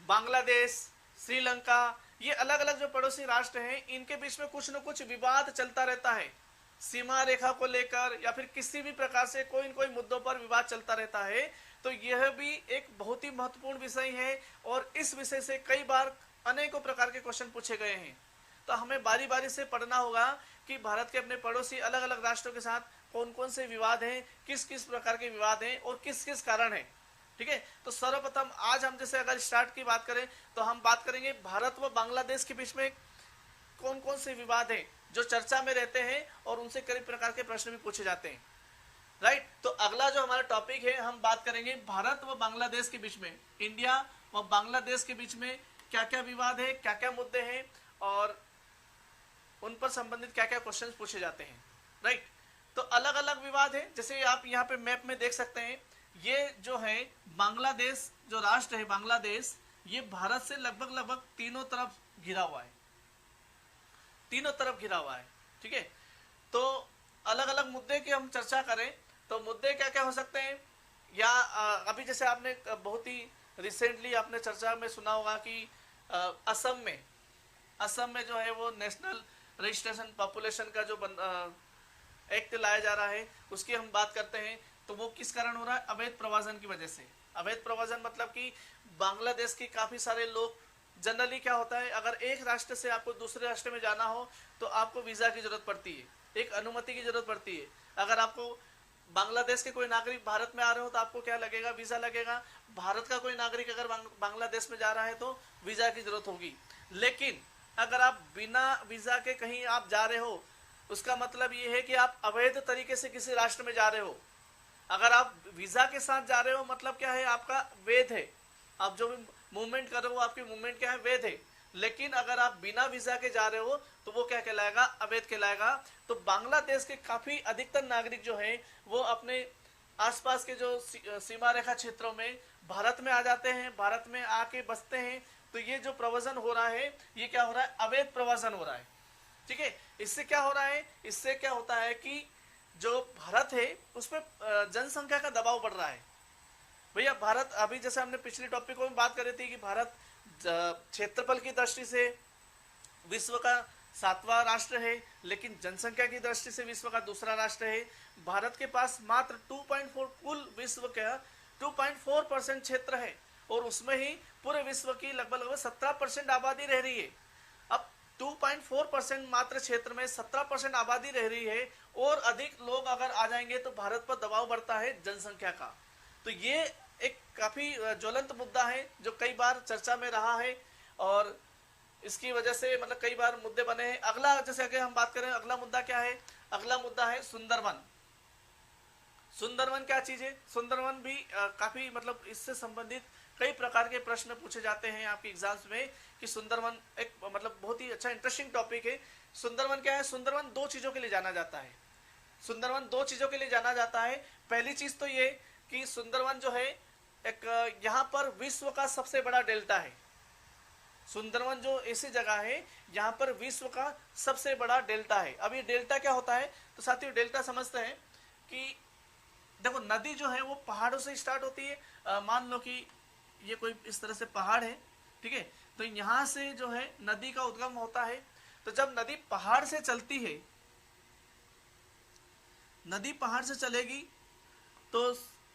बांग्लादेश, श्रीलंका, ये अलग अलग जो पड़ोसी राष्ट्र हैं, इनके बीच में कुछ न कुछ विवाद चलता रहता है, सीमा रेखा को लेकर या फिर किसी भी प्रकार से कोई न कोई मुद्दों पर विवाद चलता रहता है। तो यह भी एक बहुत ही महत्वपूर्ण विषय है और इस विषय से कई बार अनेकों प्रकार के क्वेश्चन पूछे गए हैं। तो हमें बारी बारी से पढ़ना होगा कि भारत के अपने पड़ोसी अलग अलग राष्ट्रों के साथ कौन कौन से विवाद हैं, किस किस प्रकार के विवाद हैं और किस किस कारण है। ठीक है, तो सर्वप्रथम आज हम जैसे अगर स्टार्ट की बात करें तो हम बात करेंगे भारत व बांग्लादेश के बीच में कौन कौन से विवाद हैं जो चर्चा में रहते हैं और उनसे कई प्रकार के प्रश्न भी पूछे जाते हैं। राइट, तो अगला जो हमारा टॉपिक है, हम बात करेंगे भारत व बांग्लादेश के बीच में, इंडिया व बांग्लादेश के बीच में क्या क्या विवाद है, क्या क्या मुद्दे हैं और उन पर संबंधित क्या क्या क्वेश्चंस पूछे जाते हैं। राइट, तो अलग अलग विवाद है, जैसे आप यहाँ पे मैप में देख सकते हैं, ये जो है बांग्लादेश जो राष्ट्र है बांग्लादेश, ये भारत से लगभग लगभग तीनों तरफ घिरा हुआ है, तीनों तरफ घिरा हुआ है। ठीक है, तो अलग अलग मुद्दे की हम चर्चा करें तो मुद्दे क्या क्या हो सकते हैं, या अभी जैसे आपने बहुत ही रिसेंटली आपने चर्चा में सुना होगा कि असम में जो है वो नेशनल रजिस्ट्रेशन पॉपुलेशन का जो एक्ट लाया जा रहा है, उसकी हम बात करते हैं तो वो किस कारण हो रहा है, अवैध प्रवासन की वजह से। अवैध प्रवासन मतलब कि बांग्लादेश के काफी सारे लोग, जनरली क्या होता है, अगर एक राष्ट्र से आपको दूसरे राष्ट्र में जाना हो तो आपको वीजा की जरूरत पड़ती है, एक अनुमति की जरूरत पड़ती है। अगर आपको बांग्लादेश के कोई नागरिक भारत में आ रहे हो तो आपको क्या लगेगा, वीजा लगेगा। भारत का कोई नागरिक अगर बांग्लादेश में जा रहा है तो वीजा की जरूरत होगी। लेकिन अगर आप बिना वीजा के कहीं आप जा रहे हो, उसका मतलब ये है कि आप अवैध तरीके से किसी राष्ट्र में जा रहे हो। अगर आप वीजा के साथ जा रहे हो मतलब क्या है, आपका वैध है, आप जो भी मूवमेंट कर रहे हो आपकी मूवमेंट क्या है, वैध है। लेकिन अगर आप बिना वीजा के जा रहे हो तो वो क्या कहलाएगा, अवैध कहलाएगा। तो बांग्लादेश के काफी अधिकतर नागरिक जो है वो अपने आसपास के जो सीमा रेखा क्षेत्रों में भारत में आ जाते हैं, भारत में आके बसते हैं। तो ये जो प्रवासन हो रहा है, ये क्या हो रहा है, अवैध प्रवासन हो रहा है। ठीक है, इससे क्या हो रहा है, इससे क्या होता है कि जो भारत है उसमें जनसंख्या का दबाव बढ़ रहा है। भैया भारत, अभी जैसे हमने पिछले टॉपिक में बात कर रही थी कि भारत क्षेत्रफल की दृष्टि से विश्व का 7वां राष्ट्र है, लेकिन जनसंख्या की दृष्टि से विश्व का दूसरा राष्ट्र है। भारत के पास मात्र 2.4 कुल विश्व का 2.4% क्षेत्र है और उसमें ही पूरे विश्व की लगभग 17% आबादी रह रही है। अब 2.4% मात्र क्षेत्र में 17% आबादी रह रही है और अधिक लोग अगर आ जाएंगे तो भारत पर दबाव बढ़ता है जनसंख्या का। तो ये एक काफी ज्वलंत मुद्दा है जो कई बार चर्चा में रहा है और इसकी वजह से मतलब कई बार मुद्दे बने हैं। अगला जैसे अगर हम बात करें, अगला मुद्दा क्या है, अगला मुद्दा है सुंदरवन। सुंदरवन क्या चीज है, सुंदरवन भी काफी मतलब इससे संबंधित कई प्रकार के प्रश्न पूछे जाते हैं आपके एग्जाम्स में कि सुंदरवन एक मतलब बहुत ही अच्छा इंटरेस्टिंग टॉपिक है। सुंदरवन क्या है, सुंदरवन दो चीजों के लिए जाना जाता है। सुंदरवन दो चीजों के लिए जाना जाता है। पहली चीज तो ये कि सुंदरवन जो है एक यहाँ पर विश्व का सबसे बड़ा डेल्टा है। सुंदरवन जो ऐसी जगह है यहाँ पर विश्व का सबसे बड़ा डेल्टा है। अब ये डेल्टा क्या होता है, तो साथियों डेल्टा समझते हैं कि देखो नदी जो है वो पहाड़ों से स्टार्ट होती है। मान लो कि ये कोई इस तरह से पहाड़ है, ठीक है, तो यहाँ से जो है नदी का उद्गम होता है। तो जब नदी पहाड़ से चलती है, नदी पहाड़ से चलेगी तो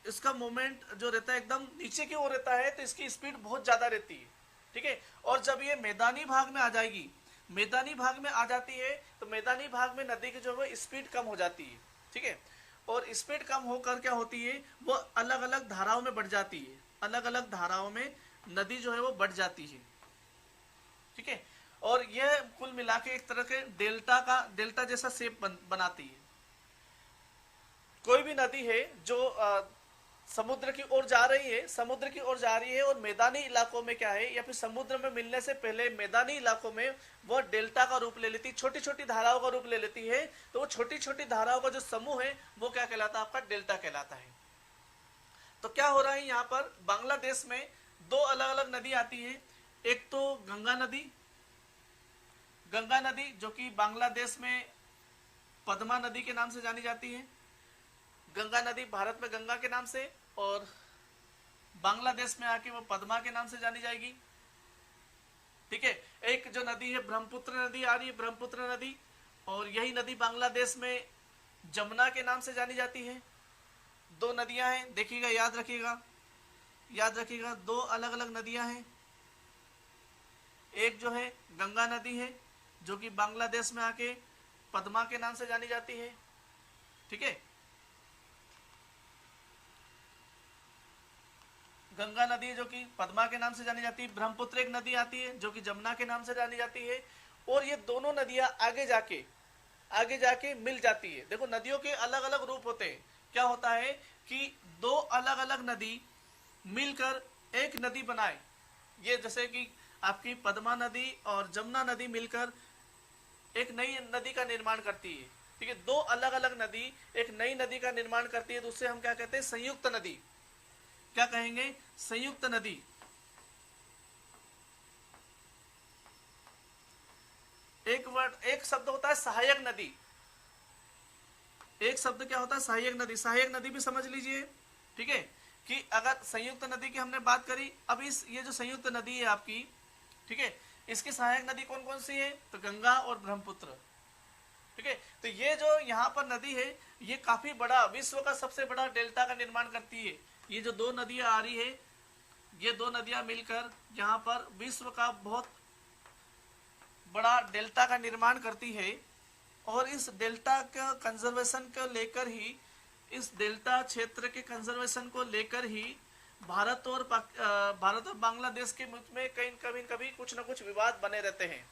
इसका मूवमेंट जो रहता है एकदम नीचे की ओर रहता है, तो इसकी स्पीड बहुत ज्यादा रहती है। ठीक है, और जब ये मैदानी भाग में आ जाएगी, मैदानी भाग में आ जाती है तो मैदानी भाग में नदी की जो है स्पीड कम हो जाती है। ठीक है, और स्पीड कम होकर क्या होती है, वो अलग अलग धाराओं में बढ़ जाती है। अलग अलग धाराओं में नदी जो है वो बढ़ जाती है। ठीक है, और यह कुल मिला के एक तरह के डेल्टा जैसा शेप बनाती है। कोई भी नदी है जो समुद्र की ओर जा रही है, समुद्र की ओर जा रही है और मैदानी इलाकों में क्या है, या फिर समुद्र में मिलने से पहले मैदानी इलाकों में वो डेल्टा का रूप ले लेती है, छोटी छोटी धाराओं का रूप ले लेती है। तो वो छोटी छोटी धाराओं का जो समूह है वो क्या कहलाता है, आपका डेल्टा कहलाता है। तो क्या हो रहा है, यहाँ पर बांग्लादेश में दो अलग अलग नदी आती है। एक तो गंगा नदी, गंगा नदी जो कि बांग्लादेश में पद्मा नदी के नाम से जानी जाती है। गंगा नदी भारत में गंगा के नाम से और बांग्लादेश में आके वो पद्मा के नाम से जानी जाएगी। ठीक है, एक जो नदी है ब्रह्मपुत्र नदी आ रही है, ब्रह्मपुत्र नदी, और यही नदी बांग्लादेश में जमुना के नाम से जानी जाती है। दो नदियां हैं, देखिएगा, याद रखिएगा, याद रखिएगा, दो अलग अलग नदियां हैं। एक जो है गंगा नदी है जो कि बांग्लादेश में आके पद्मा के नाम से जानी जाती है, ठीक है। गंगा नदी जो कि पद्मा के नाम से जानी जाती है, ब्रह्मपुत्र एक नदी आती है जो कि जमुना के नाम से जानी जाती है, और ये दोनों नदियां आगे जाके मिल जाती है। देखो नदियों के अलग अलग रूप होते हैं। क्या होता है कि दो अलग अलग नदी मिलकर एक नदी बनाए, ये जैसे कि आपकी पद्मा नदी और जमुना नदी मिलकर एक नई नदी का निर्माण करती है, ठीक है। दो अलग अलग नदी एक नई नदी का निर्माण करती है, तो उससे हम क्या कहते हैं, संयुक्त नदी। क्या कहेंगे, संयुक्त नदी। एक शब्द होता है सहायक नदी। एक शब्द क्या होता है, सहायक नदी। सहायक नदी भी समझ लीजिए, ठीक है, कि अगर संयुक्त नदी की हमने बात करी, अब ये जो संयुक्त नदी है आपकी, ठीक है, इसकी सहायक नदी कौन कौन सी है, तो गंगा और ब्रह्मपुत्र, ठीक है। तो ये जो यहाँ पर नदी है, ये काफी बड़ा, विश्व का सबसे बड़ा डेल्टा का निर्माण करती है। ये जो दो नदियां आ रही है, ये दो नदियां मिलकर यहाँ पर विश्व का बहुत बड़ा डेल्टा का निर्माण करती है। और इस डेल्टा का कंजर्वेशन को लेकर ही, इस डेल्टा क्षेत्र के कंजर्वेशन को लेकर ही भारत और बांग्लादेश के बीच में कभी कुछ न कुछ विवाद बने रहते हैं।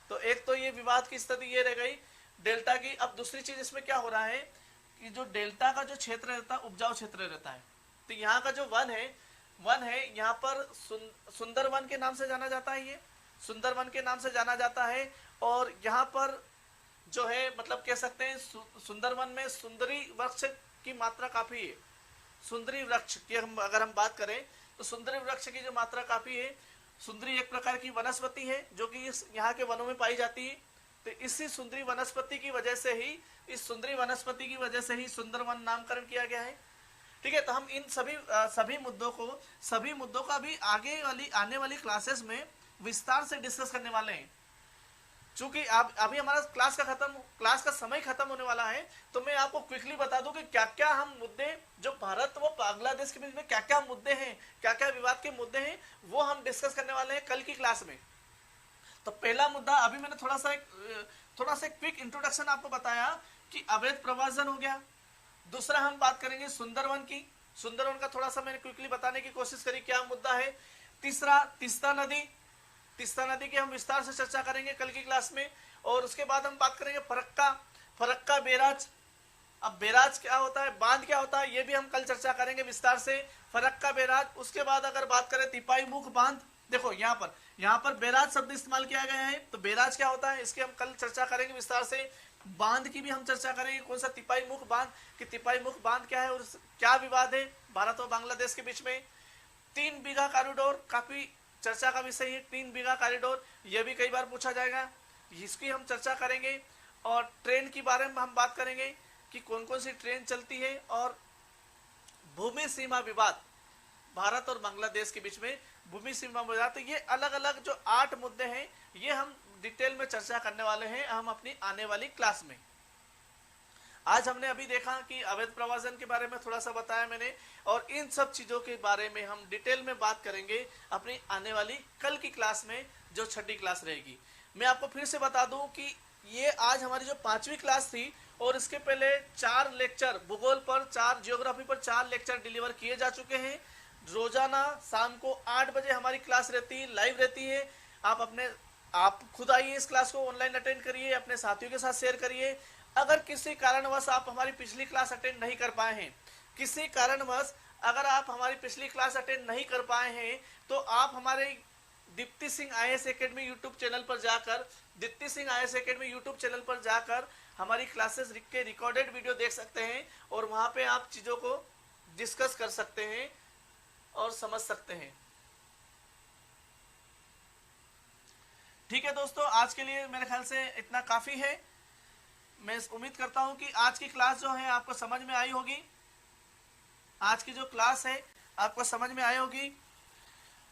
तो एक तो ये विवाद की स्थिति ये रह गई डेल्टा की। अब दूसरी चीज इसमें क्या हो रहा है कि जो डेल्टा का जो क्षेत्र रहता है, उपजाऊ क्षेत्र रहता है। तो यहाँ का जो वन है यहाँ पर सुंदर वन के नाम से जाना जाता है, ये सुंदर वन के नाम से जाना जाता है। और यहाँ पर जो है, मतलब कह सकते हैं सुंदर वन में सुंदरी वृक्ष की मात्रा काफी है। सुंदरी वृक्ष की अगर हम बात करें तो सुंदरी वृक्ष की जो मात्रा काफी है। सुंदरी एक प्रकार की वनस्पति है जो कि यहाँ के वनों में पाई जाती है। तो इसी सुंदरी वनस्पति की वजह से ही, इस सुंदरी वनस्पति की वजह से ही सुंदर वन नामकरण किया गया है, ठीक है। तो हम इन सभी मुद्दों का भी आने वाली क्लासेस में विस्तार से डिस्कस करने वाले हैं। चूंकि अभी हमारा क्लास का समय खत्म होने वाला है, तो मैं आपको क्विकली बता दूं कि क्या क्या हम मुद्दे, जो भारत व बांग्लादेश के बीच में क्या क्या मुद्दे हैं, क्या क्या विवाद के मुद्दे हैं, वो हम डिस्कस करने वाले हैं कल की क्लास में। तो पहला मुद्दा, अभी मैंने थोड़ा सा क्विक इंट्रोडक्शन आपको बताया कि अवैध प्रवासन हो गया। दूसरा हम बात करेंगे सुंदरवन की। सुंदरवन का थोड़ा सा मैंने क्विकली बताने की कोशिश करी क्या मुद्दा है। तीसरा, तीस्ता नदी की हम विस्तार से चर्चा करेंगे कल की क्लास में। और उसके बाद हम बात करेंगे फरक्का बैराज। अब बैराज क्या होता है, बांध क्या होता है, ये भी हम कल चर्चा करेंगे विस्तार से, फरक्का बैराज। उसके बाद अगर बात करें तिपाई मुख बांध, देखो यहाँ पर बैराज शब्द इस्तेमाल किया गया है, तो बैराज क्या होता है इसकी हम कल चर्चा करेंगे विस्तार से। बांध की भी हम चर्चा करेंगे, कौन सा, तिपाई मुख बांध, कि तिपाई मुख बांध क्या है और क्या विवाद है भारत और बांग्लादेश के बीच में। 3 बीघा कॉरिडोर काफी चर्चा का विषय है। 3 बीघा कॉरिडोर, यह भी कई बार पूछा जाएगा, इसकी हम चर्चा करेंगे। और ट्रेन के बारे में हम बात करेंगे कि कौन कौन सी ट्रेन चलती है। और भूमि सीमा विवाद, भारत और बांग्लादेश के बीच में भूमि सीमा विवाद। तो ये अलग अलग जो 8 मुद्दे हैं, ये हम डिटेल में चर्चा करने वाले हैं हम अपनी आने वाली क्लास में। आज हमने अभी देखा कि अवैध प्रवासन के बारे में थोड़ा सा बताया मैंने, और इन सब चीजों के बारे में हम डिटेल में बात करेंगे अपनी आने वाली कल की क्लास में, जो 6ठी क्लास रहेगी। मैं आपको फिर से बता दूं कि ये आज हमारी जो 5वीं क्लास थी, और इसके पहले 4 लेक्चर भूगोल पर, 4 ज्योग्राफी पर 4 लेक्चर डिलीवर किए जा चुके हैं। रोजाना शाम को 8 बजे हमारी क्लास रहती है, लाइव रहती है। आप खुद आइए, इस क्लास को ऑनलाइन अटेंड करिए, अपने साथियों के साथ शेयर करिए। अगर किसी कारणवश आप हमारी पिछली क्लास अटेंड नहीं कर पाए हैं, किसी कारणवश अगर आप हमारी पिछली क्लास अटेंड नहीं कर पाए हैं, तो आप हमारे Deepti Singh IAS academy YouTube channel पर जाकर, Deepti Singh IAS academy YouTube channel पर जाकर हमारी क्लासेस के रिकॉर्डेड वीडियो देख सकते हैं, और वहां पे आप चीजों को डिस्कस कर सकते हैं और समझ सकते हैं। ठीक है दोस्तों, आज के लिए मेरे ख्याल से इतना काफी है। मैं उम्मीद करता हूं कि आज की क्लास जो है आपको समझ में आई होगी। आज की जो क्लास है आपको समझ में आई होगी।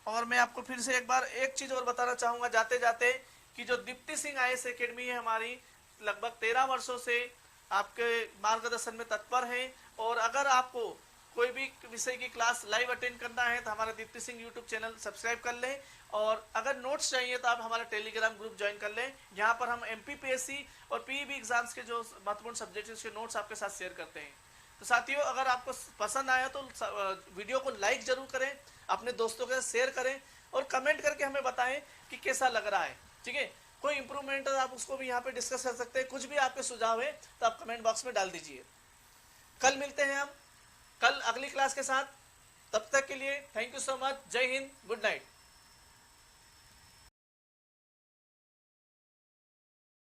और मैं आपको फिर से एक चीज और बताना चाहूंगा जाते जाते, कि जो दीप्ति सिंह IAS एकेडमी है हमारी, लगभग 13 वर्षों से आपके मार्गदर्शन में तत्पर है। और अगर आपको कोई भी विषय की क्लास लाइव अटेंड करना है तो हमारा Deepti Singh YouTube channel subscribe कर लें, और अगर नोट्स चाहिए तो आप हमारा टेलीग्राम ग्रुप ज्वाइन कर लें। यहाँ पर हम MPPSC और PEB एग्जाम्स के जो महत्वपूर्ण सब्जेक्ट उसके नोट्स आपके साथ शेयर करते हैं। तो साथियों, अगर आपको पसंद आया तो वीडियो को लाइक जरूर करें, अपने दोस्तों के साथ शेयर करें, और कमेंट करके हमें बताएं कि कैसा लग रहा है। ठीक है, कोई इंप्रूवमेंट है आप उसको भी यहाँ पे डिस्कस कर सकते हैं। कुछ भी आपके सुझाव है तो आप कमेंट बॉक्स में डाल दीजिए। कल मिलते हैं हम कल अगली क्लास के साथ। तब तक के लिए थैंक यू सो मच। जय हिंद, गुड नाइट।